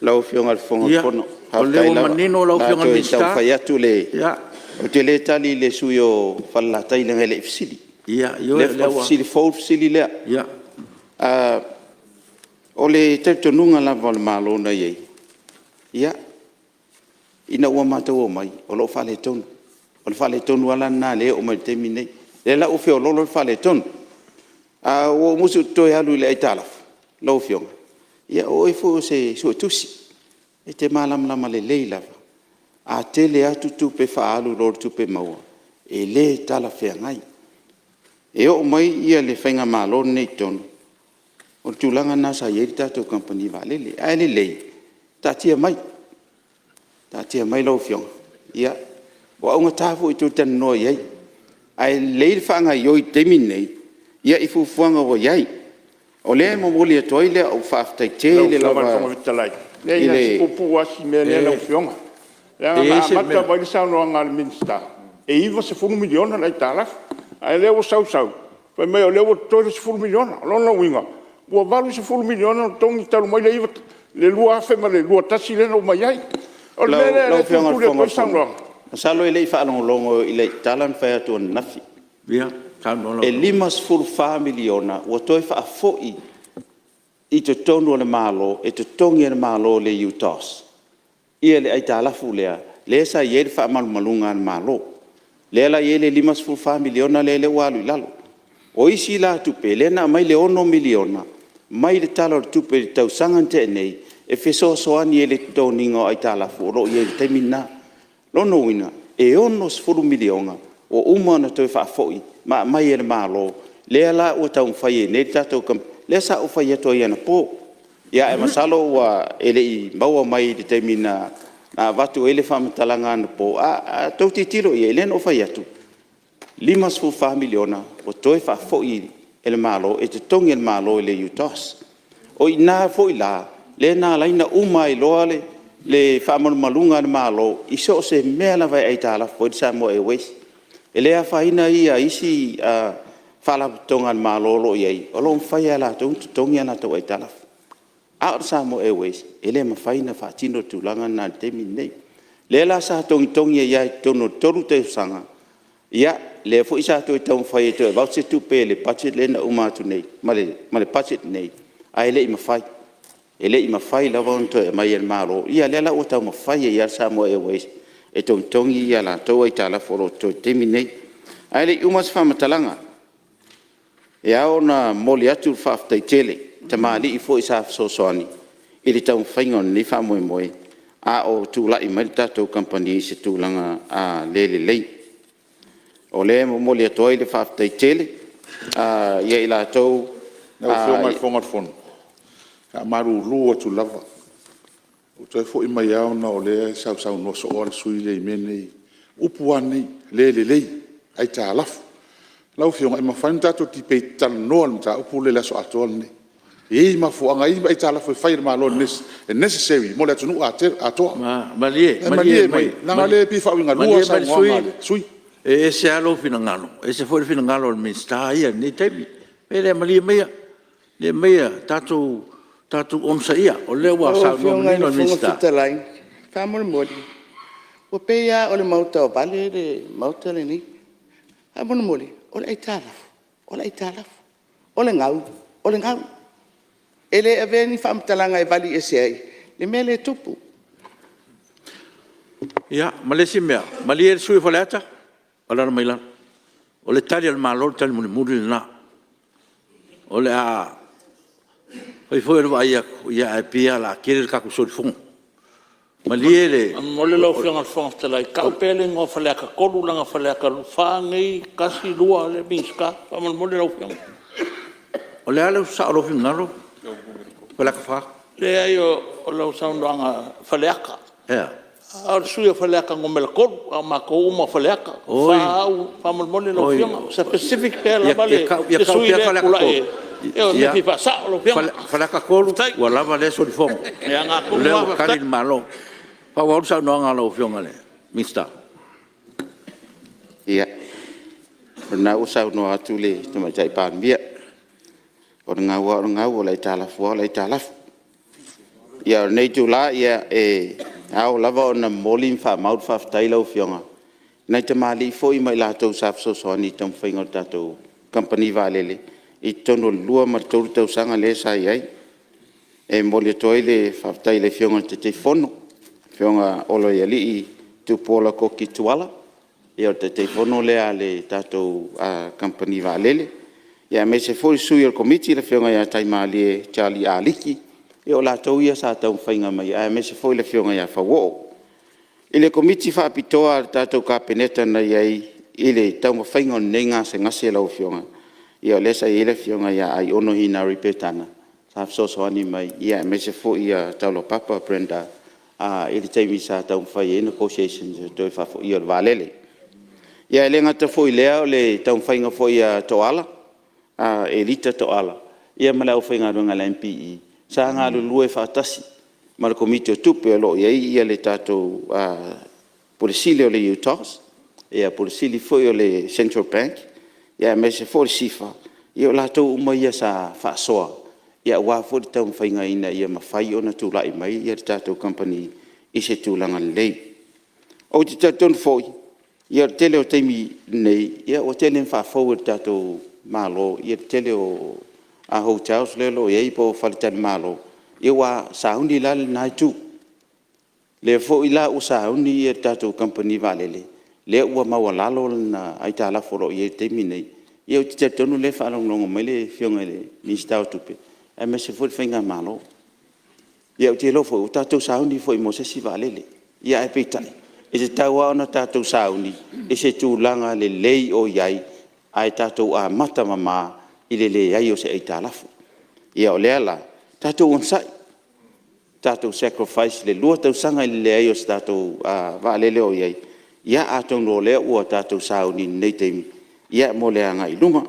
Lau fionga al fonga fono. O le manino lau fionga Minsta. Fa ya tu le. Ya. O te le tali le suyo falla tai le ngele ifsidi. Ia, yo Le le wa. fasili fo fasili le. Ia. O le te tonunga la val malo na ye. Ia. Ina ua mātou o mai, o lo whale tonu. O le whale tonu ala nā le o mai te minei. Le la uwhio lolo le whale tonu. O musu toi alu le aitalaf. Lau whionga. Ia o e fo se so tusi. E te malam lama le leilava. A te le atu tupe whaalu lor tupe maua. E le tala whea ngai. E o mai ia le whainga malo nei tonu. O tūlanga nasa ieri tātou company valele. Ai le lei. Tātia mai. Tātia mai lau whionga. Ia. O aunga tāfu i tūtana noa iei. Ai lei whanga ioi temi nei. Ia i fufuanga o iei. O lea mo moli a toile au whaftai te le lawa. Le ina si pupu asi me le lau whionga. Le anga ma amata vai le sao noa ngā le minsta. E iwa se 4 miliona lai tālaf. Ai leo sau. Pai mai o leo toile se 4 miliona. Lona winga. Ua valu se 4 miliona tongi talu mai le iwa. Le lua afe ma le lua tasi le no mai ai. O le le pupu le koi sao noa. Salo ele fa long longo ile talan fa to nafi. Ia, tano. E limas full familiona o toi fa foi. I te tonu le malo, e te tongi le malo le utos. Ia le aita la fulea, le sa ye fa mal malunga le malo. Le la ye le limas full familiona le walu lalo. O isi la tu pele na mai le 1 miliona. Mai le talo tu pe tau sangante nei. E feso soani ele toningo aita la fu ro ye temina. Lono wina, e ono sfuru milionga, o umana toi whaafoi, ma mai e malo, lea la o tau mwhai e nei tatou kam, lea sa o whai ato i ana pō. Ia e masalo wa ele i maua mai de temina, na watu ele whamatalanga ana pō, a tau ti tiro i e lena o whai atu. 5 miliona, o toi whaafoi ele malo, e te tongi ele malo ele utos. O i nā foi la, le nā laina umai loa le whaamanu malunga na malo, iso se mea la vai aitala, po sa mo e weis. E lea whaina ia isi whalaputonga na malo lo iei, o lo mwhai ala tongi ana tau aitala. A sa mo e weis, e lea mawhaina whaatino tūlanga na temi nei. Le la sa tongi iai tono toru te usanga. Ia, le fo isa to tau mwhai e to, vau se tupe le budget le na umatu nei, ma le budget nei, a ele i mawhai. Ele i mawhai la wanto e mai el malo. Ia lela o tau mawhai e ia Samoa Airways. E tongi ia la tau ai tala foro to temi nei. Ai le umas whamatalanga. E ao na moli atu whaftai tele. Ta maali i fo isa soani. I le tau whaingon ni whamoe moe. A o tūla i mai tatou company se tūlanga a lele lei. O le moli atu ai le whaftai tele. Ia i la tau. Na whionga i whongatwhono. Ka maru lua tu lava. O toi fo i mai au na o le sau no so ora sui le mene upu ani le ai ta lafu. Lau whionga i mawhain tato ti pei tal noa mta upu le laso atoa ni. E ma fu anga i ai ta lafu whair ma lo necessary mo le tunu atoa. Ma lie mai. Nanga le pi whawinga lua sa ngā sui. E se alo fina ngalo. E se fo fina ngalo le minsta ia ni temi. E le ma lie mea. Le mea tato on saia o le wa sa no no mista famol modi o peia o le mauta o vale le mauta le ni a mon moli o le itala o le ngau ele aveni fam talanga e vali ese le mele tupu ia malesi mea malie sui falata ala maila o le tali al malo tal muri na o le a foi vai ia pia la querer ka kusol fon maliere mole lo fianga fon tela ka pele ngo fale ka kolu langa fale ka fangi kasi lua le biska mole lo fianga ole ale sa lo fingalo fale ka fa le ayo lo sa ndanga fale ka ja ar suya fale ka ngomel kol ma ko uma fale ka fa mole lo fianga specific pela vale suya fale ka eu ne pipa sa lo piang fala ka kolu wala vale so fong ya nga ko le kali malo pa wa sa no nga lo fiong ale mista ia na usa no atule to ma jai pan bia o nga wa la tala fo la tala ia nei tu la ia e au lava na molin fa maut fa tailo fionga nei te mali fo i mai la to sa so so ni tom fingo tato company valele I tono lua ma tolu tau sanga le sa ai e mo le toi le whaftai le whionga te whono whionga olo ia li I tu pola ko ki tuala ia te whono lea le tatou company valele ia me se foi sui al komiti le whionga ia taima le Charlie Aliki ia o la tau ia sa tau whainga mai ia me se foi le whionga ia whawo I le komiti whaapitoa le tatou ka peneta na iai I le tau mawhainga o nenga se ngase lau whionga ia lesa I le whionga ia ai ono hina ripetana sa sosoani mai ia me se foi ia taulo papa Brenda I le taimi sa tau mwhai negotiations toi whafo ia le valele ia le ngata foi lea o le tau mwhainga foi ia toala e lita toala ia malau whainga runga la MPE sa ngā lulue whaatasi ma le komiti o tupe o lo ia le tatou polisili o le UTOS ia polisili foi o le Central Bank ia me se foi sifa ia o latou uma ia sa whaasoa ia wā foi tau mwhainga ina ia mawhai ona tūlai mai ia le tatou company I se tūlanga lei o te tatou foi ia tele o teimi nei ia o tele mwhafau le tatou malo ia tele o hotels lelo ia I po whalitani malo ia wā sauni lale nai tū le fo ila o sauni ia tatou company valele le ua maua lalo na ai ta la foro ia te minei ia o te tonu le whalongongo mai le whionga le minister o tupe e me se fo whainga malo ia o te lofo o tatou sauni fo I mo se si valele ia e peitai e se taua ona tatou sauni e se tūlanga le lei o iai ai tatou a mata mama I le le ai o se eita lafu ia o lea la tatou onsai tatou sacrifice le lua tau sanga I le ai o se tatou valele o iai ia atou no lea ua tatou sauni nei teimi ia mo lea ngai lunga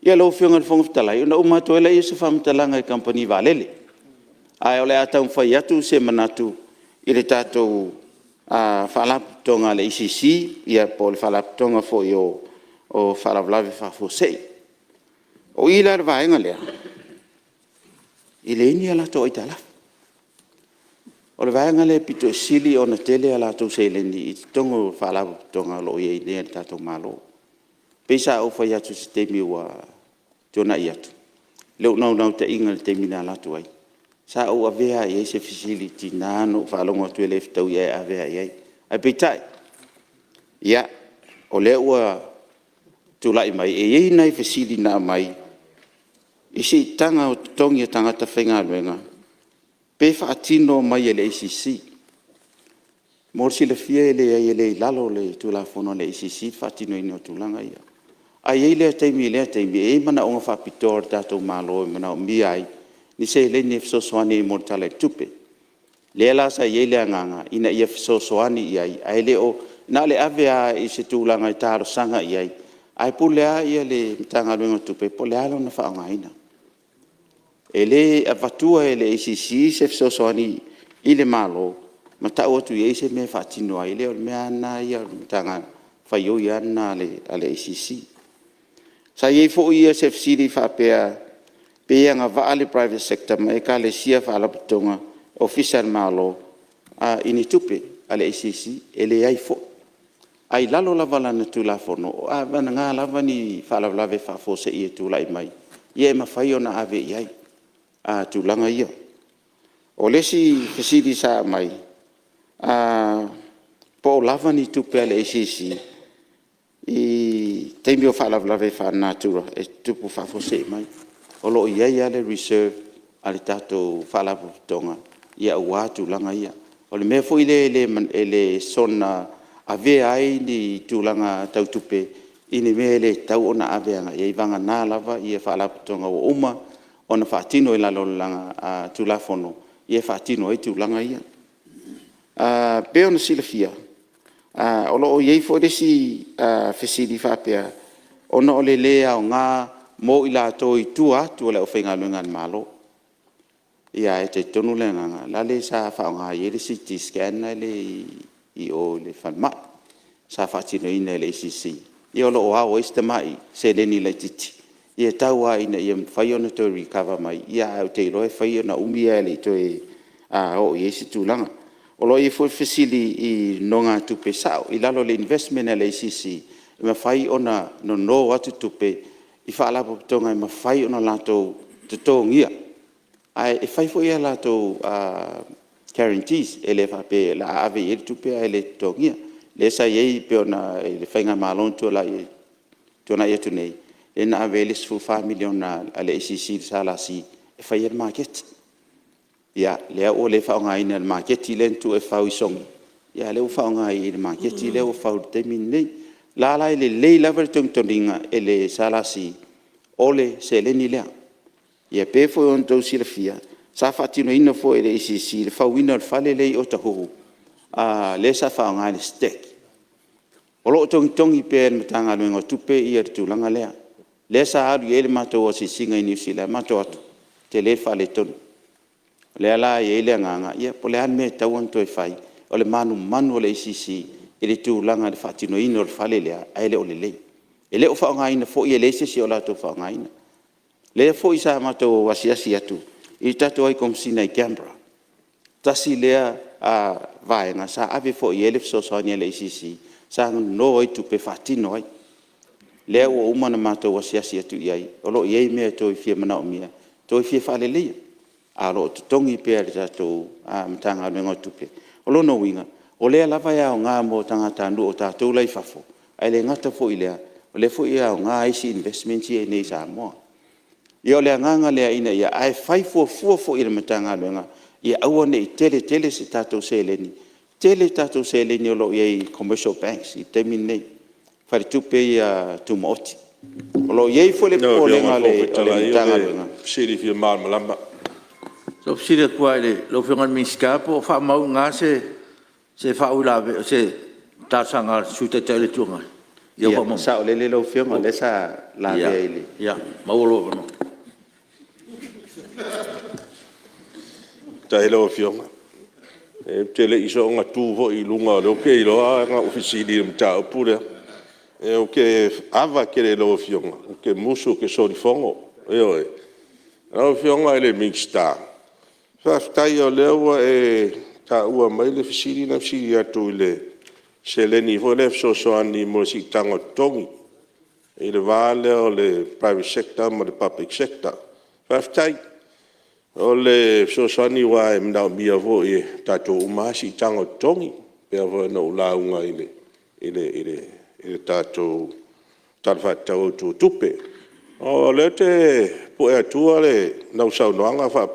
ia lo whionga le whonga fitalai ona umato ele ia se whamtalanga I company valele ai o lea tau mwhai atu se manatu I le tatou whalaputonga le ICC ia po le whalaputonga fo I o whalavlawe whafosei o ila le vaenga lea I le ini ala to itala o le vaenga le pito sili o na tele ala to se le ni I tongo whalaputonga lo ia I le tatou malo pesa o whai atu se temi wa tona I atu leo nau te inga le temi na ala to ai sa o avea I se facility na no whalongo tu ele ftau I avea I ai peitai ia o leo ua tulai mai e nei facility na mai isi tanga o tongi tangata whenga luenga pe whaatino mai ele ICC morsi le fia ele lalo le tulafono le ICC whaatino ino tulanga ia ai ele teimi e mana onga whapitor tatou malo mana o mi ai ni se le ni fsosoani I mortale tupe le la sa ele anganga ina ia fsosoani ia ai le o na le avea I se tulanga I taro sanga ia ai pulea ia le tanga luenga tupe pulea lo na whaangaina ele avatua ele ICC se fsosoani I le malo ma tau atu ia se me whaatino ai le o mea na ia tanga whaio ia na ale ICC sa iei fo ia se fsiri whapea pea nga vaale private sector ma ka le sia whaalaputonga official malo ini tupe ale ICC ele ai fo ai lalo lava lana tulafono vana ngā lava ni whaalawlawe whaafose ia tulai mai ia mawhai ona ave iai tulanga ia o lesi fasidi sa mai po lava ni tupe ale ICC I teimi o whaalawlawe whaanatura e tupu whaafose mai o lo iai ale reserve ale tatou whaalaputonga ia ua tulanga ia o le mea fo ele sona ave ai ni tulanga tau tupe ini mele tau ona ave anga ia vanga na lava ia whaalaputonga o uma ona whaatino I lalo langa tulafono ia whaatino ai tulanga ia pe ona silafia o lo iei fo desi fesidi whapea ona o le lea o ngā mo I lato I tua le o whainga luenga malo ia e te tonu le nganga lale sa whaonga I le CT scan le I o le whanma sa whaatino ina le ICC ia o lo o ao eiste mai se leni le titi ia tau a ina ia whai ona to recover mai ia au te roe whai ona umia le to o I esi tūlanga o lo I fo fasili I nonga tupe sao I lalo le investment le ICC ma whai ona no atu tupe I whaala po tonga I mawhai ona lato te tōngia. Ai e whai fo ia lato guarantees e le whape la ave e tupe e le tōngia. Le sa iei pe ona e le whainga malon tua la i tōna ia tunei. Le na ave le sifu 5 million na ale ECC sa la si e whai e market. Ia, lea o le whaonga ina le market i len tu e whau i songi. Ia, leo whaonga i le market i leo whau te min nei. Lala e le lei lava tongtoninga e le salasi ole se le ni lea. Ia pe fo on tau sila fia. Sa fatino ina fo e le ICC le whauina le fale lei o tahohu. Le sa whaonga le stek. O lo tongtongi pe e matanga luenga tupe i ar tūlanga lea. Le sa alu e le mato o si singa i New Zealand mato atu. Te le fale tonu. Le ala e le nganga. Ia po le an me tau anto e whai. O le manu o le ICC. E le tūlanga le whatino ino le whale lea, ai le o le lei. E le o whaongaina, fo i e leise si o lato whaongaina. Le fo i sa mato wasiasi atu, i tato ai komsina i Canberra. Tasi lea a vaenga, sa ave fo i ele fsosania le ICC, sa no ai tupe whatino ai. Lea o umana mato wasiasi atu i ai, o lo i ei mea to i fia mana o mia, to i fia whale lea. A lo tutongi pēr tato mtanga nuenga tupe. O lo no winga, o lea lava ia o ngā mō tangata andu o tātou lai whafo. Ai le ngata fo i lea. O le fo ia o ngā isi investments i e nei sa moa. Ia o lea nganga lea ina ia ai whai fua fo i le matanga luenga. Ia aua nei tele se tātou se leni. Tele tātou se leni o lo iei commercial banks i te min nei. Whare tupe ia tumaoti. O lo iei fo le po lenga le matanga luenga. Siri fia maa malamba. So siri kua ele lo whiongan minskapo wha mau ngā se whaula se tāsanga suta tele tuanga. Ia, sa o lele lau whionga le sa la vea ili. Ia, maolo wano. Ta ele o whionga. E tele iso ngā tūho i lunga leo ke i loa ngā ofisiri mta o pura. E o ke ava ke le lo whionga. O ke musu ke sori whongo. E o e. Lo whionga ele mingstar. Whaftai o leo e ta ua mai le fisiri na fisiri atu i le se leni fo le fsosoani mo si tanga tongi. I le vale o le private sector mo le public sector. Whaftai o le fsosoani wa e mnau mia vo i tato umasi tanga tongi. Pea vo na ulaunga i le tato talwhatau tu tupe. O le te po e atua le nau saunoanga wha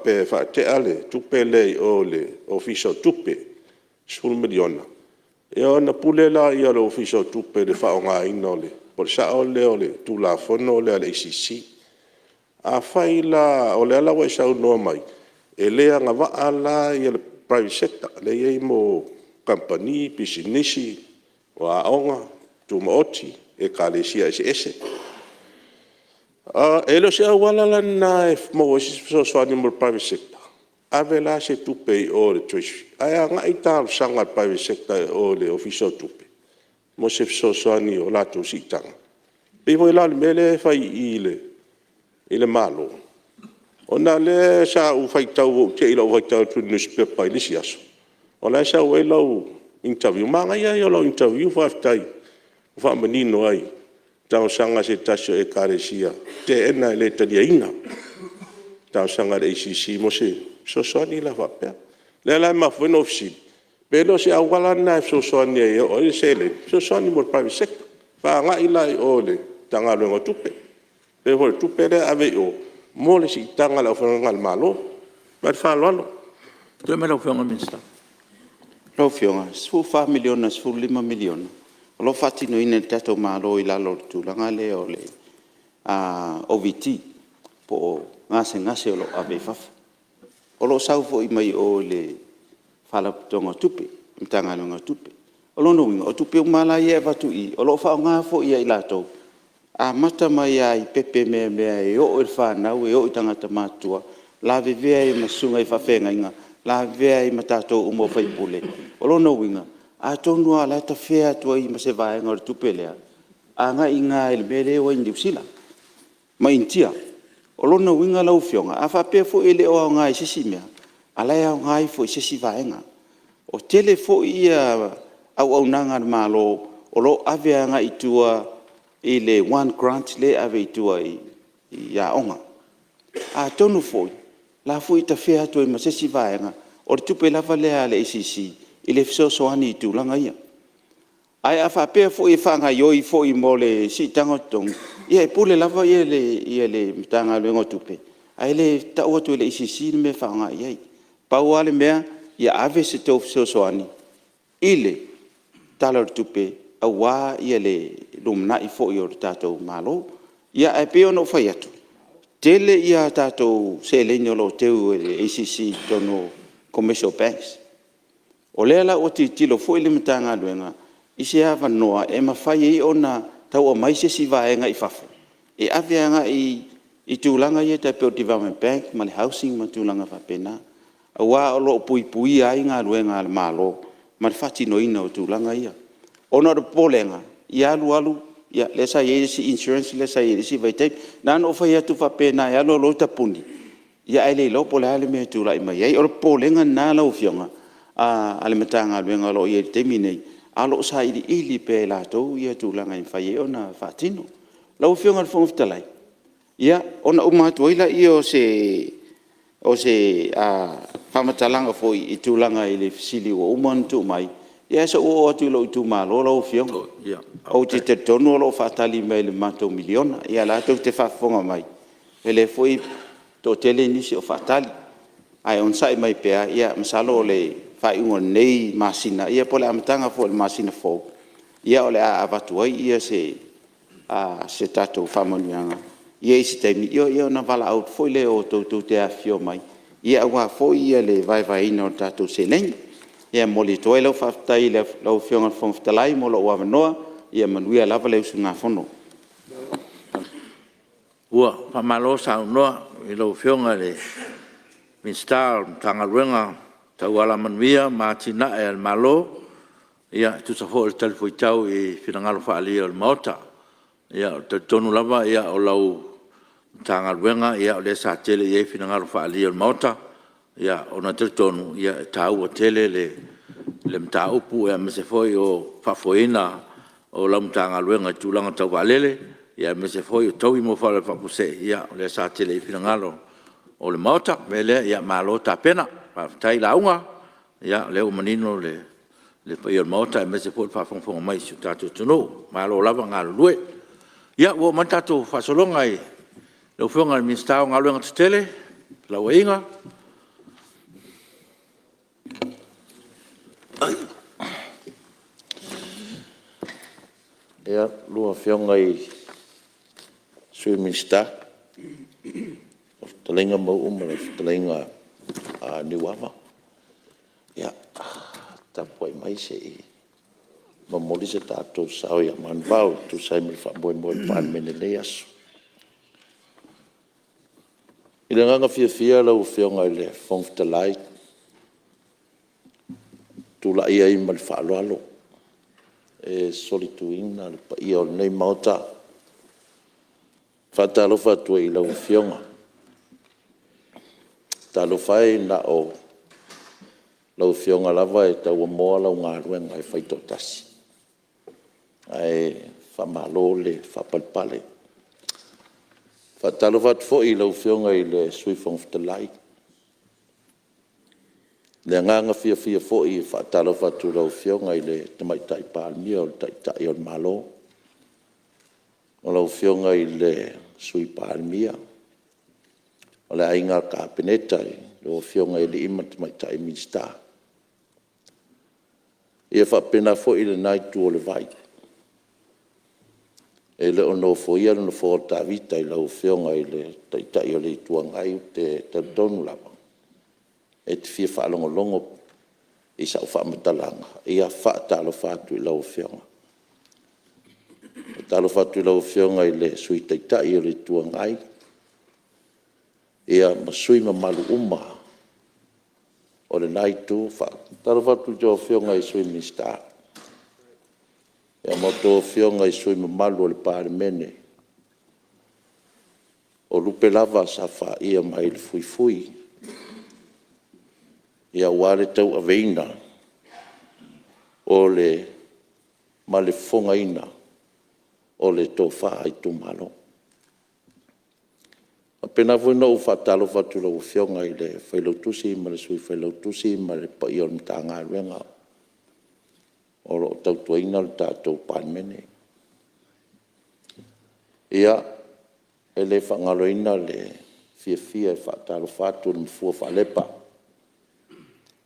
te ale tupe le o le official tupe 10 miliona. E o na pule la i le official tupe le whaonga ino le po le sao le o le tula fono le ale ICC. A whai la o le ala wa saunoa mai e lea nga wa ala i le private sector le iei mo company, pisinisi o aonga tumaoti e ka le sia ese. Elo se awala la na e mo so mo private sector. Ave la se tupe o le treasury. Ai nga ita sanga private sector o le official tupe. Mo se so o la tu sitanga. Pe vo la mele fai ile malo. Ona le sa u fai tau ke ilo fai tau tu newspaper ile siaso. Ona sa u elo interview manga ia yo lo interview fa tai. Fa menino ai. Tau sanga se tasio e karesia. Te ena le tadia inga. Tau sanga le ICC mo se sosoni la wapea. Le la ma fueno ofisi. Pero se awala na sosoni e o le sele. Sosoni mo private sector. Fa nga ila o le tanga lo tupe. Pe ho tupe le ave o. Mo le si tanga la ofenga al malo. Ma fa lo. Tu me lo whionga minsta. Lo whionga. 5 miliona, 5 miliona. O lo whatino ina tato malo i lalo tūlanga le o le OVT po ngase o lo ave fafu. O lo saufo i mai o le whalaputonga tupe, mtanga lunga tupe. O lo nuinga, o tupe umala i e watu i, o lo whao ngā fo i a i lato. A mata mai a i pepe mea e o il whanau, e o i tangata mātua, la vevea i masunga i whawhenga inga, la vevea i matato umo whaipule. O lo nuinga, a tonu ala ta fea tua i ma se vaenga o le tupe lea. A nga i ngā ele mele o i ndiusila. Ma intia. O lona winga lau fionga. A whapea fo ele o au ngā i sisi mea. A lai au ngā i fo i sisi vaenga. O tele fo i au nanga malo. O lo avea nga i tua i le one grant le ave tua ia onga. A tonu foi, la foi ta fea tu ma se si vaenga, o le tupe lava le ale ICC, i le fiso soani tu langa ia. Ai a whapea foi whanga ioi foi mo le si tangotong, ia e pule lava ia le mtanga luengo tupe. Ai le tau atu le ICC me whanga iai. Pau ale mea, ia ave se tau fiso soani. Ile, tala tupe, a wā ia le lumna i fo i o tātou malo, ia e peo no whai atu. Tele ia tātou se leino lo teu e le ACC tono commercial banks. O leala o ti tilo fo i le matanga luenga, i se hawa noa e mawhai i ona tau o mai se si vaenga i fafo. E avianga i tūlanga i te Peo Development Bank, ma le housing ma tūlanga whapena. A wā o lo pui pui ai ngā luenga le malo, ma le whati noina o tūlanga ia. Ona o polenga, i alu, ia le sa ye si insurance le sa ye si vai te na no fa ya tu fa pena ya lo ta puni ia ele lo pola le me tu la mai ai o polenga na la ufionga a ale matanga le ngalo ye te mine a lo sa ili pe la to ia tu la ngai fa ye ona fa tino la ufionga le fonga talai ia ona o ma tu ila i o se a fa matalanga foi i tu la ngai le fisili o man tu mai ia so o tu lo tu ma lo ufionga ia o te tonu lo fatali mai le mato miliona ia la to te fafonga mai ele foi to tele ni o fatali ai on sai mai pe ia masalo le fai un nei masina ia pole amtanga fo le masina fo ia ole a avatu ia se tato famonianga ia isi te mi ia na vala out foi le o to te afio mai ia wa foi ia le vai no tato se len ia moli to ele fatai le lo fionga fo fatalai mo lo wa noa ia manuia lava le usunga fono. Ua, pamalo sa unoa, i lau fionga le minstar, tanga ruenga, tau ala manuia, maatina e al malo, ia tu sa fo el telefoi tau i finangalo whaalia al maota. Ia, te tonu lava, ia o lau tanga ruenga, ia o le sa tele i e finangalo whaalia al maota. Ia, ona te tonu, ia tau o tele le mta upu, ia me se foi o whafoina, o lamtanga luenga tulanga tau valele ia me se foi tau i mo fala fa puse ia le sa tele i finangalo o le mota mele ia malo ta pena pa tai launga ia le o manino le pa ia mota me se foi fa fonga mai su tatu tuno malo lava ngalo lue ia o mantatu fa solonga i le fonga mi sta nga luenga tele la winga ia lua fionga i Suiminsta o talenga mau umara talenga a Niwama ia tapuai mai se i mamoli se tātou sao ia manvau tu sai me whamoe pan mene le asu i le nganga fia lau fionga i le fongtalai tu la ia i mali whaaloalo e solituina le pa ia o nei mauta whatalofa tua i lau fionga talofai na o lau fionga lava e tau moa lau ngā ruenga e whaito tasi ai whamalo le whapalpale whatalofa fo i lau fionga i le suifong whtalai le nganga fia fo i whatalofa tu lau fionga i le tamaitai pālmia o le taitai o le malo. O lau fionga i le sui pālmia. O le ainga ka peneta i lau fionga i le ima tamaitai minsta. Ia whapena fo i le naitu o le vai. E le ono fo ia no fo ta vita i lau fionga i le taitai o le tuangai te tonu lava. E te fia whaalongolongo i sa whaamatalanga. Ia whaatalo whātu i lau fionga. Talo whātu i lau fionga i le sui taitai o le tuangai. Ia masui mamalu uma. O le naitu talo whātu i lau fionga i sui minsta. Ia moto fionga i sui mamalu o le pāre mene. O lupe lava sa wha ia mai le fui. Ia wale tau aveina o le male fonga ina o le tō wha ai tū malo. A pena whuna u whatalo whatu lau whionga i le whailau tusi, ma le sui whailau tusi, ma le pa i o ni tā ngā ruenga. O lo tau tuaina le tātou pānmene. Ia, e le whangaloina le fia e whatalo whatu le mfua whalepa.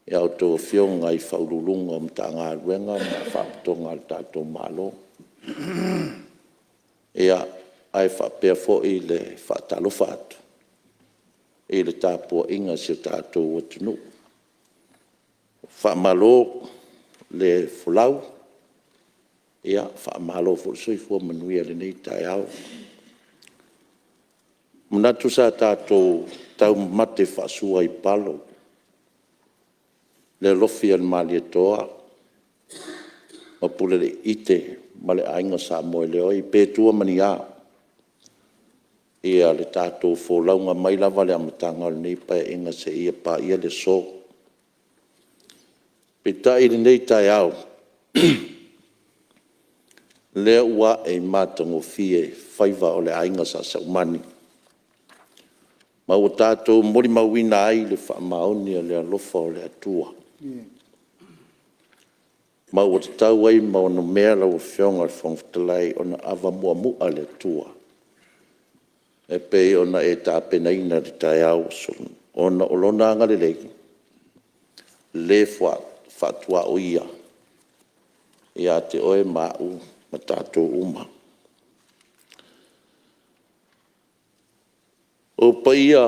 Ia o tō whionga i whaurulunga o mta ngā ruenga, ma whapatonga le tātou malo. Ia, ai whapea fo i le whatalo whatu. I le tāpua inga si o tātou atunu. Whamalo le fulau. Ia, whamalo fo sui fua manuia le nei tai au. Manatu sa tātou tau mate whasua i palo. Le lofi al mali toa. Ma pule le ite, ma le ainga sa moe le oi, pētua mani a. Ia le tātou fōlaunga mai lava le amatanga le nei pai inga se ia pa ia le so. Pita i le nei tai au. Le ua e mātango fie whaiva o le ainga sa saumani. Ma o tātou mori mawina ai le whaamaoni le alofa o le atua. Ma o te tau ai ma o no mea lau whionga le whangwhitalai o na awa mua mua le atua. E pei o na e tāpena ina le tai au sun. O na olona anga le legi. Le whatua o ia. Ia te oe mau ma tātou uma. O paia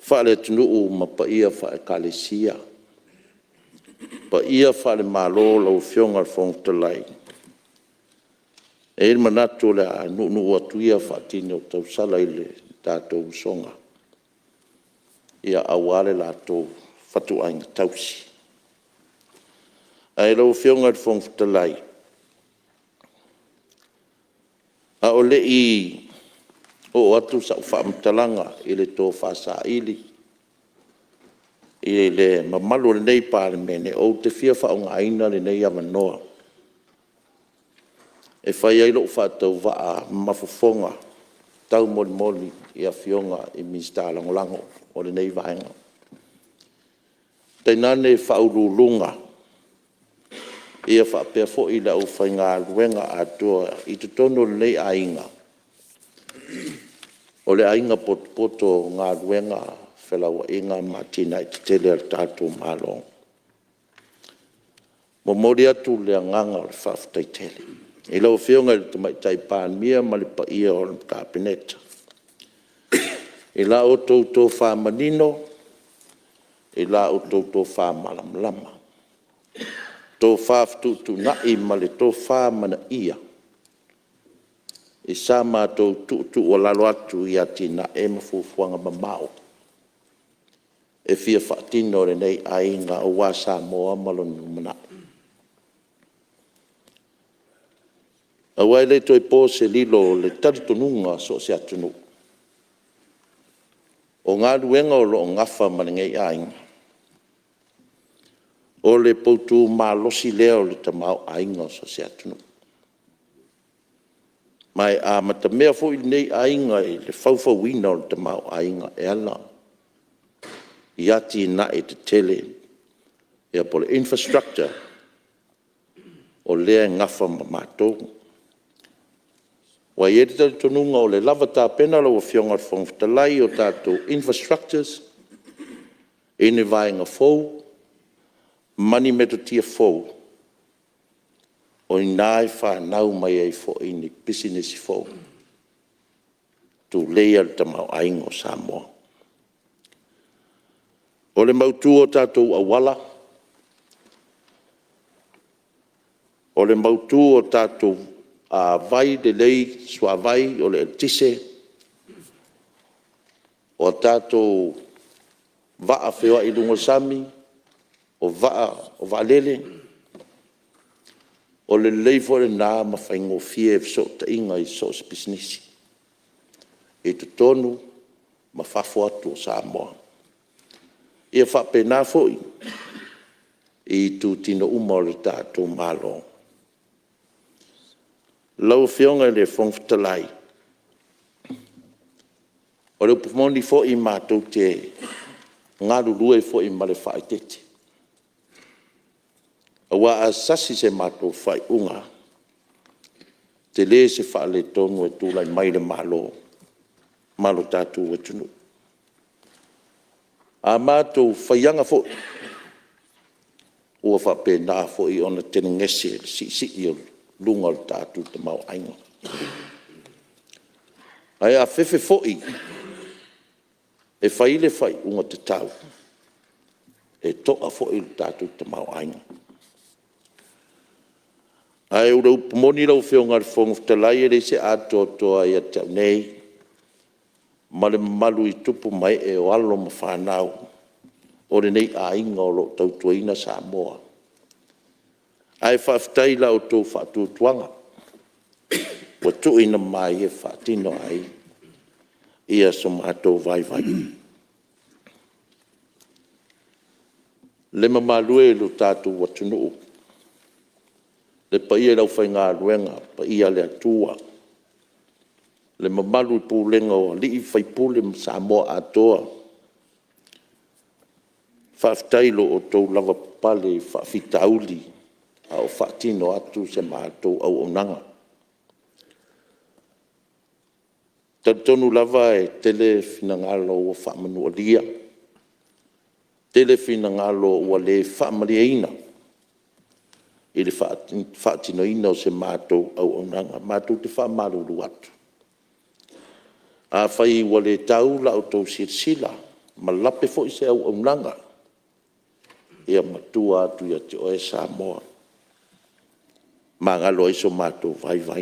whale tunuu ma paia whale kalesia. Paia whale malo lau whionga whangtalai. E manatu le a nunu atuia whatine o tau salai le tātou songa. Ia awale la tō whatu ainga tausi. Ai lau whionga whangtalai. A o le I o atu sa whaamtalanga i le tō whasa ili. I le mamalu le nei pāre mene o te whia whaunga aina le nei amanoa. E whai ai lo whatau waa mafufonga tau moli moli i a whionga i Mr. Langolango o le nei vaenga. Tainane whaurulunga i a whapea fo i la ufai ngā ruenga atua i te tono le nei ainga. O le ainga poto ngā ruenga whelawa inga matina i te tele al tātou mālong. Mo mori atu le anganga le whawhtai tele. I lau whionga le tamaitai pānmia ma le paia o le kāpeneta. I la o tō whamanino, i la o tō whamalamlama. Tō whawhtutu nai ma le tō whamana ia. I sa mātou tutu o lalo atu i atina e mafufuanga mamao. E fia whaatino re nei ainga o wasa moa malonu mana. A wai le toi pō se lilo le taritonunga so se atunu. O ngā ruenga o lo ngafa manengei ainga. O le poutu malosi leo le tamau ainga so se atunu. Mai a mata mea fo i nei ainga i le whauwhauina o le tamau ainga e ala. I ati na e te tele. Ia po le infrastructure o lea ngafa mamatou. Wa i te tonunga o le lava tā pena lau a whionga whangwhitalai o tātou infrastructures. Ene vaenga fau. Mani metotia fau. O i nai whanau mai ai fo i ni business fau. Tu leia le tamau aingo Samoa. O le mautu o tātou awala. O le mautu o tātou a vai de lei sua vai o le tise. O tātou vaa whioa i lungo sami. O vaa lele. O le leifo le nā mawhaingo fie so ta inga i so business. E te tonu ma whafo atu o Samoa. Ia whapena foi i tu tino uma o le tātou mālo. lau whionga le whongwhitalai. O le upumoni fo I mātou te ngā rurue fo I male whae tete. Awa a sasi se mātou whae unga. Te le se wha le tonu e tūlai mai le malo. Malo tātou e tunu. A mātou whaianga fo. Ua wha pe nā fo I ona tene ngese si I o lunga o tātou te mau ainga. Ai a whewhe fo I. E whai le whai unga te tau. E toa fo I tātou te mau ainga. Ai ura upamoni lau whionga le whongwhitalai e le se atoa I a tau nei. Male malu I tupu mai e o alo ma whanau. O le nei a inga o lo tautuaina Samoa. Ai whaftai lau tō whatutuanga. Wa tuina mai e whatino ai. Ia so mātou vai. Le mamalue lo tātou watunu. Le paia lau whai ngā ruenga, paia le atua. Le mamalu I pūlenga o li I whai pūle Samoa atoa. Whaftailo o tau lava pale whawhitauli. Au whatino atu se mātou au onanga. Tonu lava e tele finangalo o whamanu alia. Tele finangalo o le whamariaina. I le whatinoina o se mātou au onanga. Mātou te whamaruru atu. A whai wa le tau la o tau sila. Ma lape fo I se au onanga. Ia matua atu ia te oe Samoa. Mangalo iso mātou vai.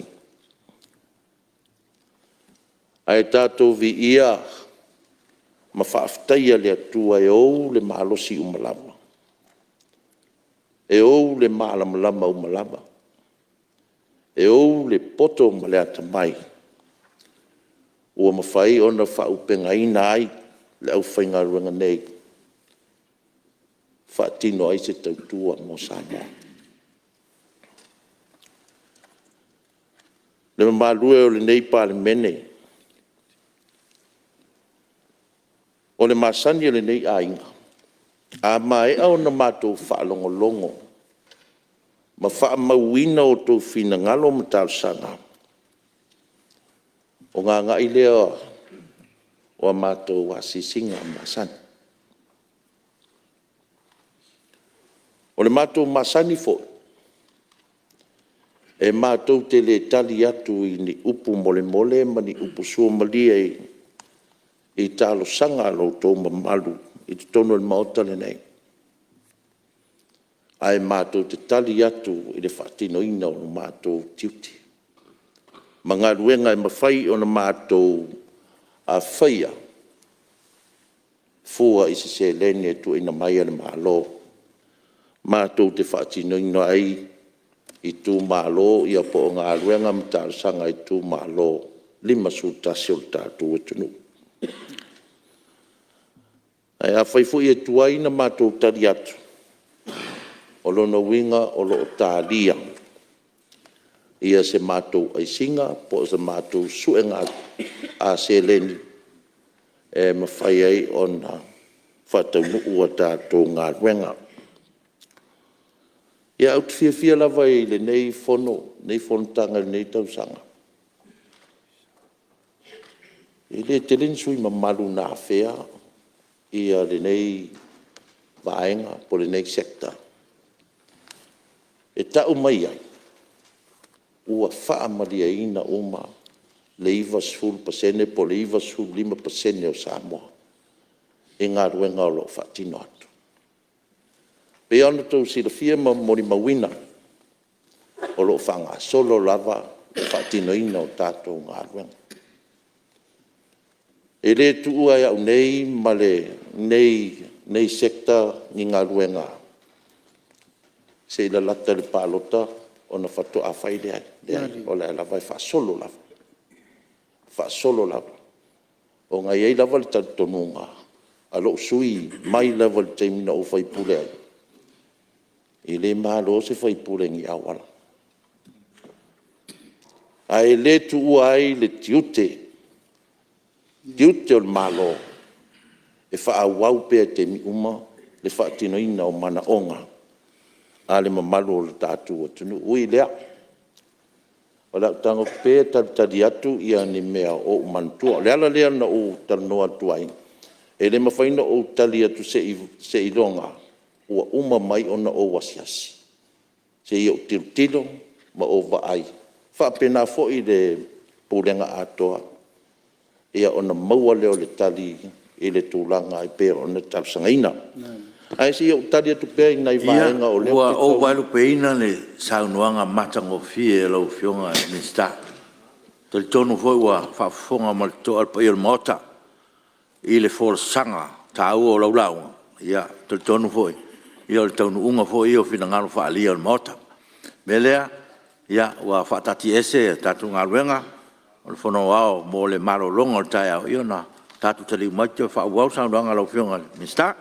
Ai tātou vi ia ma whaaftaia le atua e ou le maalosi umalama. E ou le maalamalama umalama. E ou le poto ma le atamai. Ua mawhai ona whaupenga ina ai le au whainga ruanga nei. Whaatino ai se tautua mo Samoa. Le mamalue o le nei pāle mene. O le masani o le nei ainga. A mai au na mātou whaalongolongo. Ma whaamauina o tō whina ngalo ma tāu sanga. O ngā ngai lea o a mātou wasisinga masani. O le mātou masani fo. E mātou te le tali atu I ni upu mole ma ni upu sua malia I tālo sanga lo tō mamalu I te tono le maota le nei. Ai mātou te tali atu I le whatino ina o mātou tiuti. Ma ngā ruenga I mawhai o na mātou a whaia. Fua I se lene tu ina mai ale mālo. Mātou te whatino ina ai I tū mālo I a po o ngā ruenga mtāra sanga I tū mālo. Lima su tasi o tātou e tunu. Ai a whaifu I e tuaina mātou tari atu. O lona winga o lo tālia. Ia se mātou ai singa, po se mātou suenga a se leni. E mawhai ai o na whatau ua tātou ngā ruenga. Ia au te fia lava I le nei fono tanga nei tausanga. I le te linsui ma malu nā whea. Ia le nei vaenga po le nei sekta. E tau mai ai. Ua whaamaria ina uma le iwa 10% po le iwa 5% o Samoa. E ngā ruenga o lo whatino atu. Pe ana tau sila fia ma mori mawina. O lo whanga solo lava whatino ina o tātou ngā ruenga. E le tuua au nei ma le nei sekta ni ngā ruenga. Se ila lata le pālota o na whatu a whai lea. O le lava e wha solo lava. Wha solo lava. O ngā iei lava le tatonunga. A lo sui mai lava le teimina o whai pule ai. I le mālo se whai pule ngi awala. Ai le tu ai le tiute. Tiute o malo. E wha wau pe te mi uma, le wha tino ina o mana onga. A le mamalu o le tātu o tunu ui lea. O la tango pe tadi atu ia ni mea o mantua. Le ala lea na o tanoa tuai. E le mawhaina o tali atu se ilonga. Ua uma mai ona o wasiasi. Se i o tilo ma o vaai. Whapena fo i le pūlenga atoa. Ia ona maua leo le tali i le tūlanga i pēr ona tapsangaina. Ai si o tali atu pēr i nai vaenga o leo. Ua o wailu peina le saunuanga matango fie lau fionga minsta. Tali tonu foi ua whafonga malito alpa i o mota. I le sanga ta o lau lau. Ia, tali tonu foi. Ia le taunu unga foi i o finangalo whaalia o mota. Melea, ia, ua whaatati ese tatu ngaruenga. O le whono wao mo le maro longa o tai au. Ia na tatu tali umaiti o whaauau saunuanga lau fionga minsta.